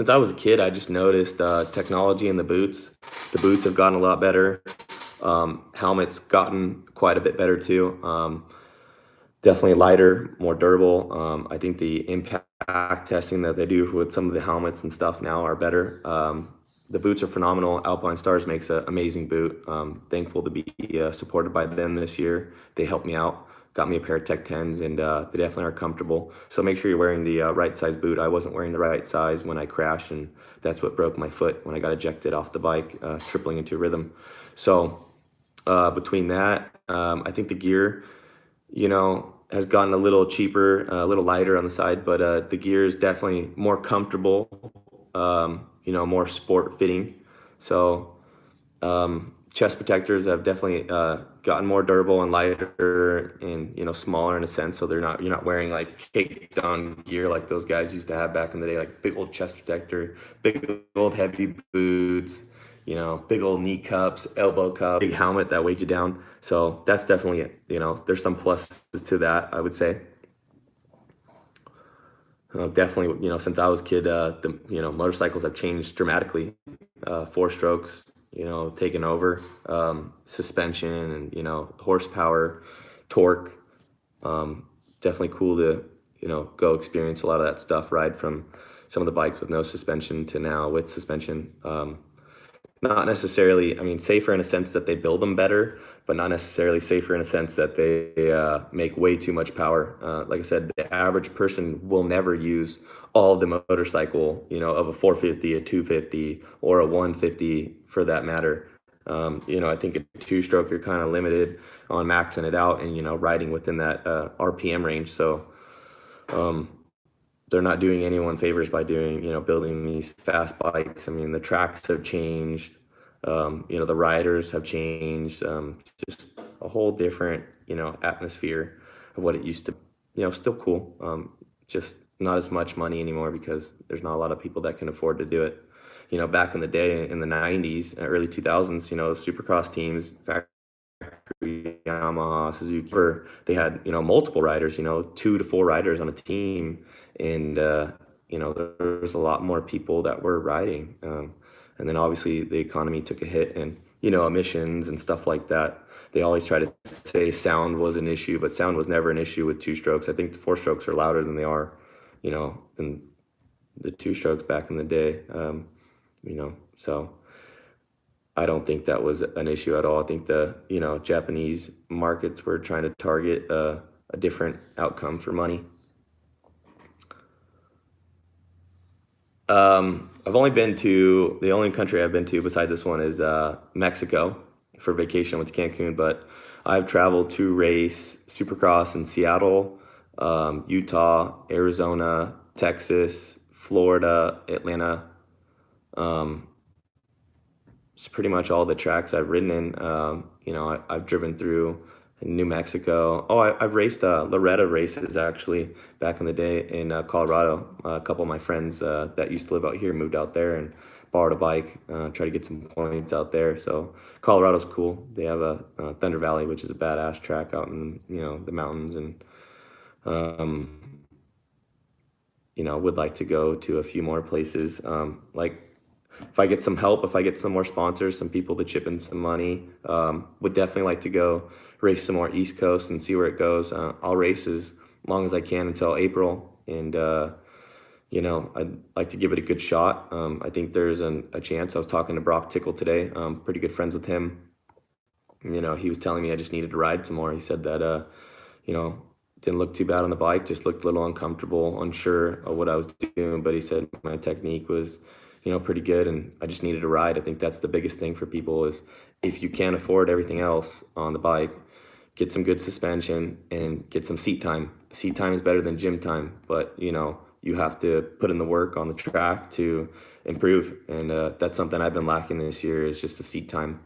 I was a kid, I just noticed technology in the boots. The boots have gotten a lot better. Helmets gotten quite a bit better too. Definitely lighter, more durable. I think the impact testing that they do with some of the helmets and stuff now are better. the boots are phenomenal. Alpine Stars makes an amazing boot. Thankful to be supported by them this year. They helped me out, got me a pair of Tech 10s, and they definitely are comfortable. So make sure you're wearing the right size boot. I wasn't wearing the right size when I crashed, and that's what broke my foot when I got ejected off the bike, tripling into rhythm. So between that, I think the gear, has gotten a little cheaper, a little lighter on the side, but the gear is definitely more comfortable, more sport fitting. So chest protectors have definitely gotten more durable and lighter and smaller in a sense. So you're not wearing like caked on gear like those guys used to have back in the day, like big old chest protector, big old heavy boots, big old knee cups, elbow cup, big helmet that weighed you down. So that's definitely, there's some pluses to that, I would say. Definitely, since I was a kid, the motorcycles have changed dramatically. Four strokes, taken over, suspension and horsepower, torque. Definitely cool to go experience a lot of that stuff. Ride from some of the bikes with no suspension to now with suspension. Not necessarily, I mean, safer in a sense that they build them better, but not necessarily safer in a sense that they make way too much power. Like I said, the average person will never use all of the motorcycle, of a 450, a 250, or a 150 for that matter. I think a two-stroke, you're kind of limited on maxing it out and, riding within that RPM range. So they're not doing anyone favors by building these fast bikes. I mean, the tracks have changed, the riders have changed, just a whole different, atmosphere of what it used to, still cool. Just not as much money anymore because there's not a lot of people that can afford to do it. Back in the day in the 90s, early 2000s, supercross teams, Yamaha, Suzuki, they had multiple riders, 2 to 4 riders on a team, and there was a lot more people that were riding, and then obviously the economy took a hit, and emissions and stuff like that. They always try to say sound was an issue, but sound was never an issue with two strokes. I think the four strokes are louder than they are, than the two strokes back in the day. So I don't think that was an issue at all. I think the Japanese markets were trying to target a different outcome for money. I've only been to the only country I've been to besides this one is Mexico for vacation. I went to Cancun, but I've traveled to race Supercross in Seattle, Utah, Arizona, Texas, Florida, Atlanta. It's pretty much all the tracks I've ridden in. I've driven through New Mexico. Oh, I've raced Loretta races actually back in the day in Colorado. A couple of my friends that used to live out here moved out there and borrowed a bike, try to get some points out there. So Colorado's cool. They have a Thunder Valley, which is a badass track out in the mountains, and would like to go to a few more places. Like if I get some help, if I get some more sponsors, some people to chip in some money, would definitely like to go race some more East Coast and see where it goes. I'll race as long as I can until April, and I'd like to give it a good shot. I think there's a chance. I was talking to Brock Tickle today. Pretty good friends with him. He was telling me I just needed to ride some more. He said that didn't look too bad on the bike, just looked a little uncomfortable, unsure of what I was doing, but he said my technique was pretty good, and I just needed to ride. I think that's the biggest thing for people is if you can't afford everything else on the bike, get some good suspension and get some seat time. Seat time is better than gym time, but you have to put in the work on the track to improve, and that's something I've been lacking this year is just the seat time.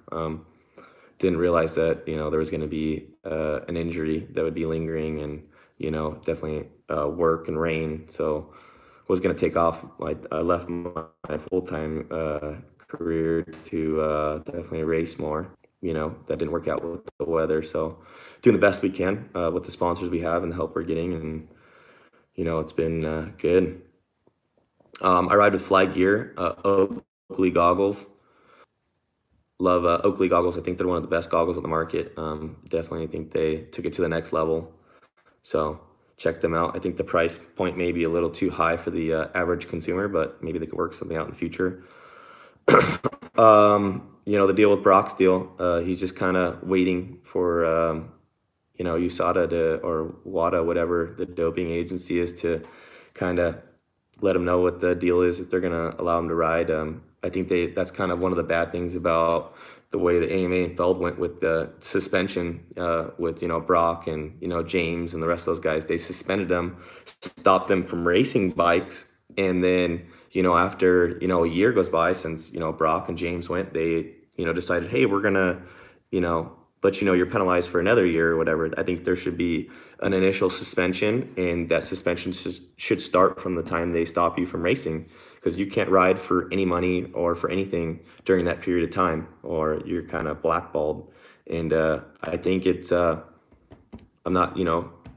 Didn't realize that there was going to be an injury that would be lingering, and definitely work and rain. So was going to take off. I left my full-time career to definitely race more. That didn't work out with the weather. So doing the best we can with the sponsors we have and the help we're getting, and it's been good. I ride with Fly Gear, Oakley goggles. Love Oakley goggles. I think they're one of the best goggles on the market. Definitely think they took it to the next level. So check them out. I think the price point may be a little too high for the average consumer, but maybe they could work something out in the future. The deal with Brock's deal, he's just kind of waiting for, USADA or WADA, whatever the doping agency is, to kind of let him know what the deal is, if they're going to allow him to ride. I think that's kind of one of the bad things about the way the AMA and Feld went with the suspension, with, Brock and, James and the rest of those guys. They suspended them, stopped them from racing bikes. And then, after, a year goes by since, Brock and James went, they, decided, hey, we're going to, you know, but you're penalized for another year or whatever. I think there should be an initial suspension, and that suspension should start from the time they stop you from racing, because you can't ride for any money or for anything during that period of time, or you're kind of blackballed. And I think I'm not,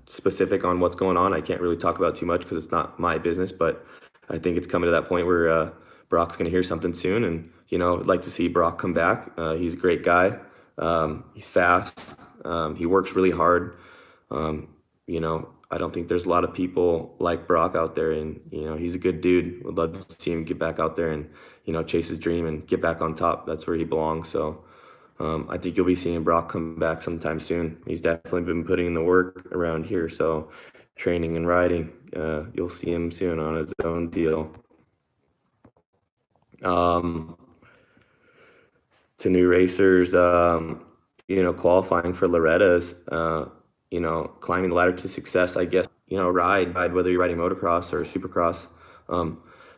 specific on what's going on. I can't really talk about too much because it's not my business, but I think it's coming to that point where Brock's going to hear something soon. And, I'd like to see Brock come back. He's a great guy. He's fast. He works really hard. I don't think there's a lot of people like Brock out there, and, he's a good dude. Would love to see him get back out there and, chase his dream and get back on top. That's where he belongs. So I think you'll be seeing Brock come back sometime soon. He's definitely been putting in the work around here. So training and riding, you'll see him soon on his own deal. To new racers, qualifying for Loretta's, climbing the ladder to success, I guess, ride, whether you're riding motocross or supercross.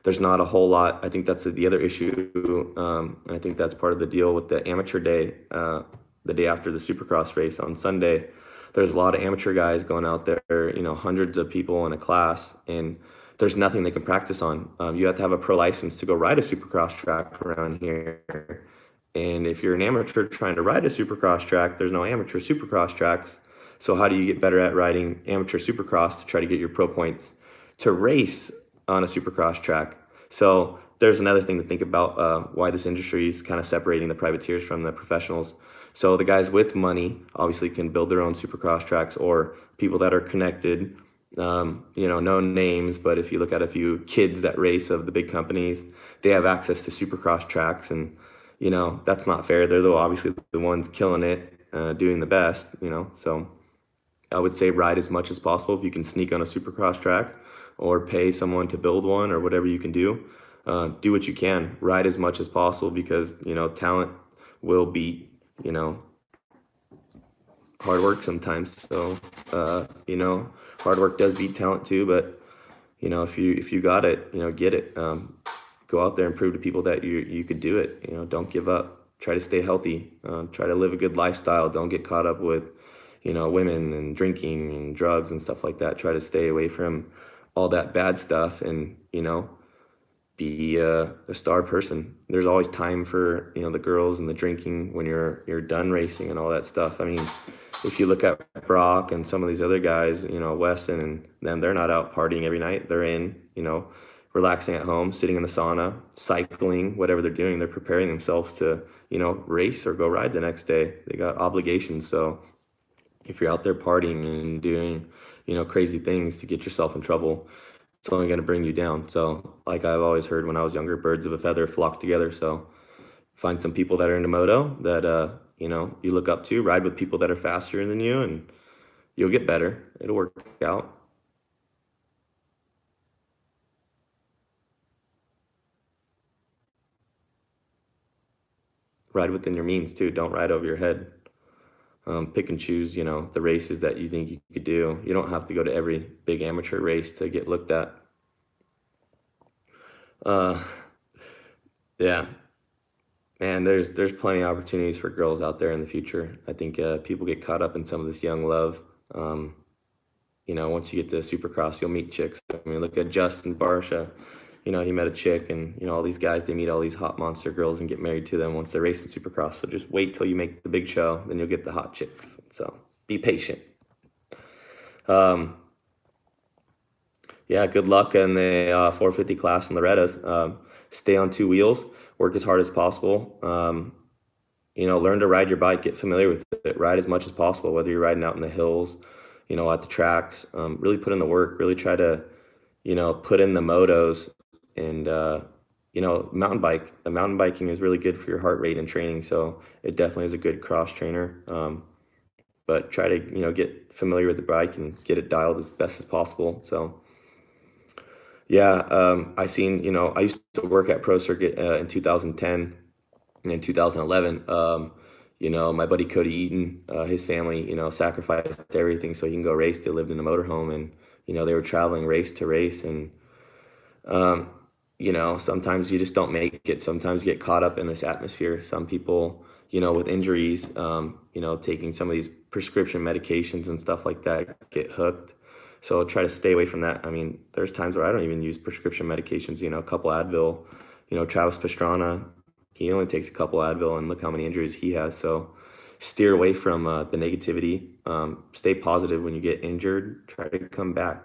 There's not a whole lot. I think that's the other issue. And I think that's part of the deal with the amateur day, the day after the supercross race on Sunday. There's a lot of amateur guys going out there, hundreds of people in a class, and there's nothing they can practice on. You have to have a pro license to go ride a supercross track around here. And if you're an amateur trying to ride a supercross track, there's no amateur supercross tracks. So how do you get better at riding amateur supercross to try to get your pro points to race on a supercross track? So there's another thing to think about, why this industry is kind of separating the privateers from the professionals. So the guys with money obviously can build their own supercross tracks, or people that are connected, no names, but if you look at a few kids that race of the big companies, they have access to supercross tracks, and that's not fair. They're obviously the ones killing it, doing the best, so I would say ride as much as possible. If you can sneak on a supercross track or pay someone to build one, or whatever you can do what you can. Ride as much as possible, because, talent will beat, hard work sometimes. So, hard work does beat talent too, but, if you got it, get it. Go out there and prove to people that you could do it. Don't give up. Try to stay healthy. Try to live a good lifestyle. Don't get caught up with, women and drinking and drugs and stuff like that. Try to stay away from all that bad stuff, and, be a star person. There's always time for, the girls and the drinking when you're done racing and all that stuff. I mean, if you look at Brock and some of these other guys, Weston and them, they're not out partying every night. They're in, relaxing at home, sitting in the sauna, cycling, whatever they're doing. They're preparing themselves to, race or go ride the next day. They got obligations. So if you're out there partying and doing, crazy things to get yourself in trouble, it's only going to bring you down. So like I've always heard when I was younger, birds of a feather flock together. So find some people that are into moto that, you look up to, ride with people that are faster than you, and you'll get better. It'll work out. Ride within your means too. Don't ride over your head. Pick and choose, the races that you think you could do. You don't have to go to every big amateur race to get looked at. Yeah, man, there's plenty of opportunities for girls out there in the future. I think people get caught up in some of this young love. Once you get to Supercross, you'll meet chicks. I mean, look at Justin Barsha. He met a chick, and, all these guys, they meet all these hot monster girls and get married to them once they're racing Supercross. So just wait till you make the big show, then you'll get the hot chicks. So be patient. Yeah, good luck in the 450 class in Loretta's. Stay on two wheels, work as hard as possible. Learn to ride your bike, get familiar with it, ride as much as possible, whether you're riding out in the hills, at the tracks. Really put in the work, really try to, put in the motos, and mountain biking is really good for your heart rate and training. So it definitely is a good cross trainer. But try to, get familiar with the bike and get it dialed as best as possible. So yeah, I used to work at Pro Circuit in 2010 and in 2011. My buddy Cody Eaton, his family, sacrificed everything so he can go race. They lived in a motorhome, and they were traveling race to race, and um, sometimes you just don't make it. Sometimes you get caught up in this atmosphere. Some people, with injuries, taking some of these prescription medications and stuff like that, get hooked. So try to stay away from that. I mean, there's times where I don't even use prescription medications, a couple Advil. Travis Pastrana, he only takes a couple Advil, and look how many injuries he has. So steer away from the negativity. Stay positive when you get injured. Try to come back,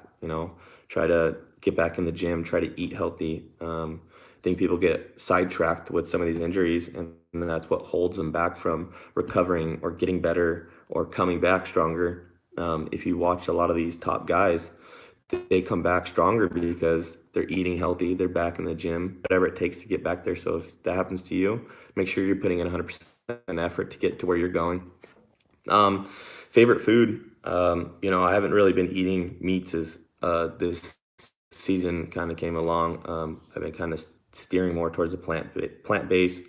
try to get back in the gym, try to eat healthy. I think people get sidetracked with some of these injuries, and that's what holds them back from recovering or getting better or coming back stronger. If you watch a lot of these top guys, they come back stronger because they're eating healthy, they're back in the gym, whatever it takes to get back there. So if that happens to you, make sure you're putting in 100% effort to get to where you're going. Favorite food, I haven't really been eating meats as this season kind of came along. I've been kind of steering more towards a plant-based,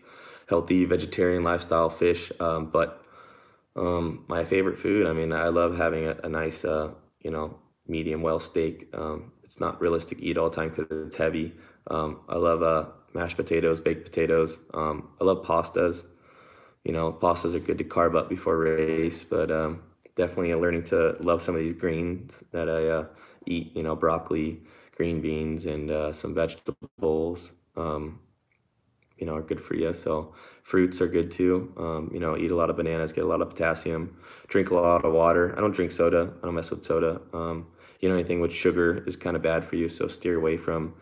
healthy vegetarian lifestyle, fish. But my favorite food, I mean, I love having a nice, medium well steak. It's not realistic to eat all the time because it's heavy. I love mashed potatoes, baked potatoes. I love pastas. Pastas are good to carb up before a race, but definitely learning to love some of these greens that I eat, broccoli, green beans, and some vegetables, are good for you. So fruits are good too. Eat a lot of bananas, get a lot of potassium, drink a lot of water. I don't drink soda. I don't mess with soda. Anything with sugar is kind of bad for you. So steer away from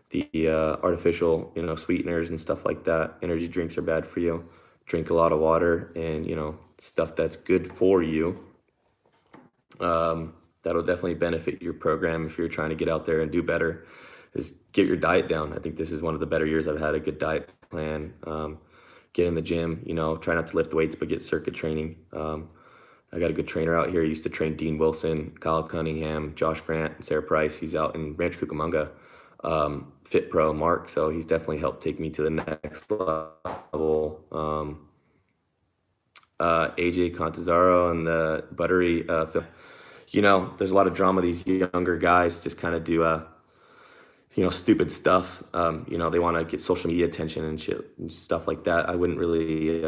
the artificial, sweeteners and stuff like that. Energy drinks are bad for you. Drink a lot of water and, stuff that's good for you. That'll definitely benefit your program if you're trying to get out there and do better, is get your diet down. I think this is one of the better years I've had a good diet plan. Get in the gym, try not to lift weights, but get circuit training. I got a good trainer out here. He used to train Dean Wilson, Kyle Cunningham, Josh Grant, and Sarah Price. He's out in Rancho Cucamonga, Fit Pro Mark. So he's definitely helped take me to the next level. AJ Contazaro and the Buttery film. There's a lot of drama. These younger guys just kind of do stupid stuff. They want to get social media attention and shit and stuff like that. I wouldn't really,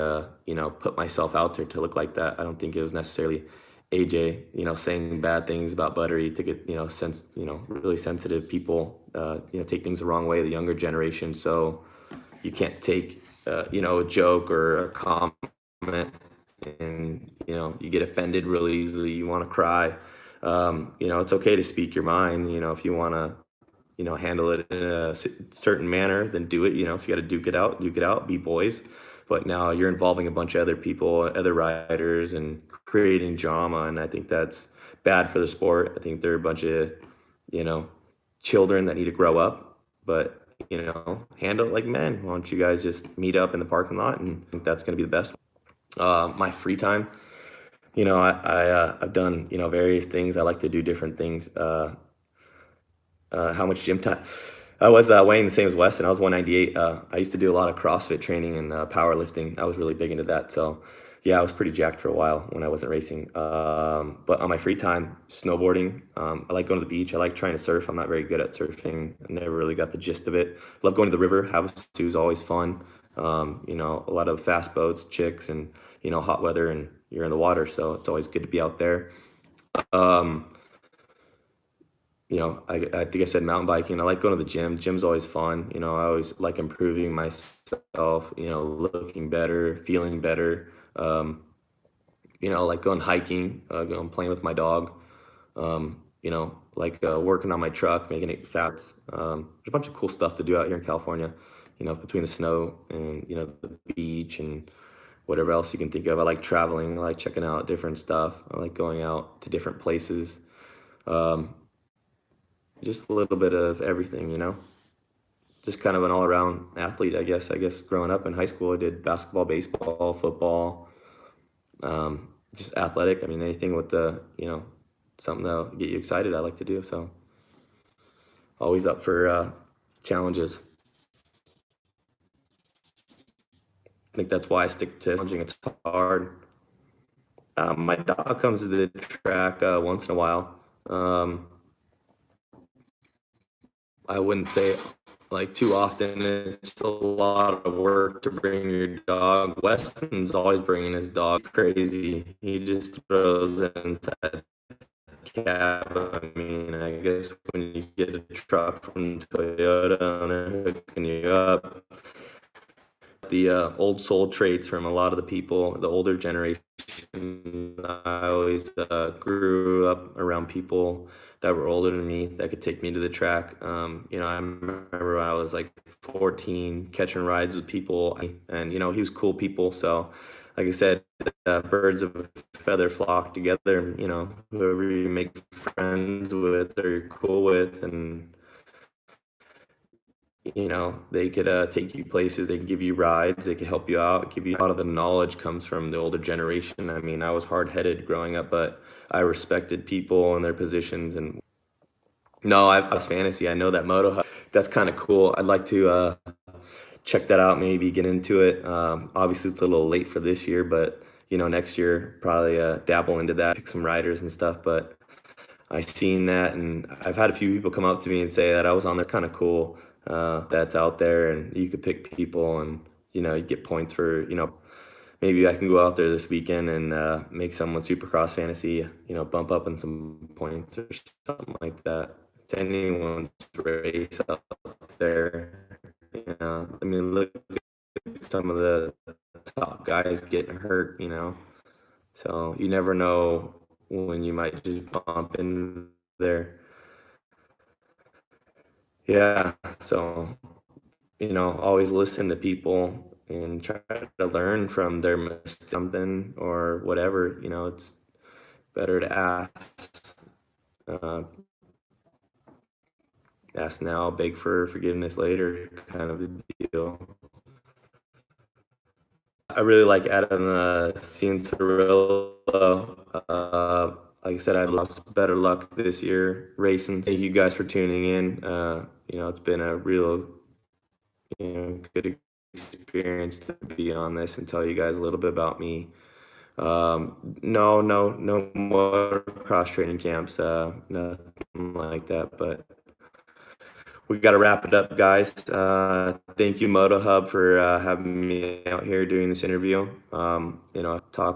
put myself out there to look like that. I don't think it was necessarily AJ, saying bad things about Buttery to get, really sensitive people, take things the wrong way, the younger generation. So you can't take, a joke or a comment and, you get offended really easily. You want to cry. It's okay to speak your mind, if you want to, handle it in a certain manner, then do it. If you got to duke it out, be boys. But now you're involving a bunch of other people, other riders, and creating drama. And I think that's bad for the sport. I think they're a bunch of, children that need to grow up, but, handle it like men. Why don't you guys just meet up in the parking lot? And I think that's going to be the best. My free time, I've done, various things. I like to do different things. How much gym time? I was weighing the same as Wes, and I was 198. I used to do a lot of CrossFit training and powerlifting. I was really big into that. So, yeah, I was pretty jacked for a while when I wasn't racing. But on my free time, snowboarding. I like going to the beach. I like trying to surf. I'm not very good at surfing. I never really got the gist of it. Love going to the river. Havasu is always fun. A lot of fast boats, chicks, and, hot weather, and you're in the water. So it's always good to be out there. I think I said mountain biking. I like going to the gym. Gym's always fun. I always like improving myself, looking better, feeling better. Like going hiking, going playing with my dog, working on my truck, making it fast. There's a bunch of cool stuff to do out here in California, between the snow and, the beach and whatever else you can think of. I like traveling. I like checking out different stuff. I like going out to different places. Just a little bit of everything. just kind of an all around athlete, I guess. I guess growing up in high school, I did basketball, baseball, football, just athletic. I mean, anything with something that'll get you excited, I like to do. So always up for challenges. I think that's why I stick to challenging. It's hard. My dog comes to the track once in a while. I wouldn't say like too often. It's a lot of work to bring your dog. Weston's always bringing his dog. Crazy. He just throws it inside the cab. I mean, I guess when you get a truck from Toyota and they're hooking you up, the old soul traits from a lot of the people, the older generation. I always grew up around people that were older than me that could take me to the track. I remember when I was like 14, catching rides with people, and he was cool people. So, like I said, birds of a feather flock together. Whoever you make friends with or you're cool with, and they could take you places, they can give you rides, they can help you out, give you a lot of the knowledge comes from the older generation. I mean, I was hard-headed growing up, but I respected people and their positions. And no, I was fantasy. I know that Moto Hub, that's kind of cool. I'd like to check that out, maybe get into it. Obviously, it's a little late for this year, but next year probably dabble into that, pick some riders and stuff. But I seen that, and I've had a few people come up to me and say that I was on there. Kind of cool. That's out there, and you could pick people, and you get points for maybe I can go out there this weekend and make someone Supercross fantasy bump up in some points or something like that. It's anyone's race out there. I mean, look at some of the top guys getting hurt. So you never know when you might just bump in there. Yeah, so always listen to people and try to learn from their mistake, something or whatever. It's better to uh, ask now, beg for forgiveness later, kind of a deal. I really like Adam Cianciarulo. Like I said, I had lost better luck this year racing. Thank you guys for tuning in. It's been a real good experience to be on this and tell you guys a little bit about me. No more cross training camps, nothing like that. But we got to wrap it up, guys. Thank you, Moto Hub, for having me out here doing this interview. Talk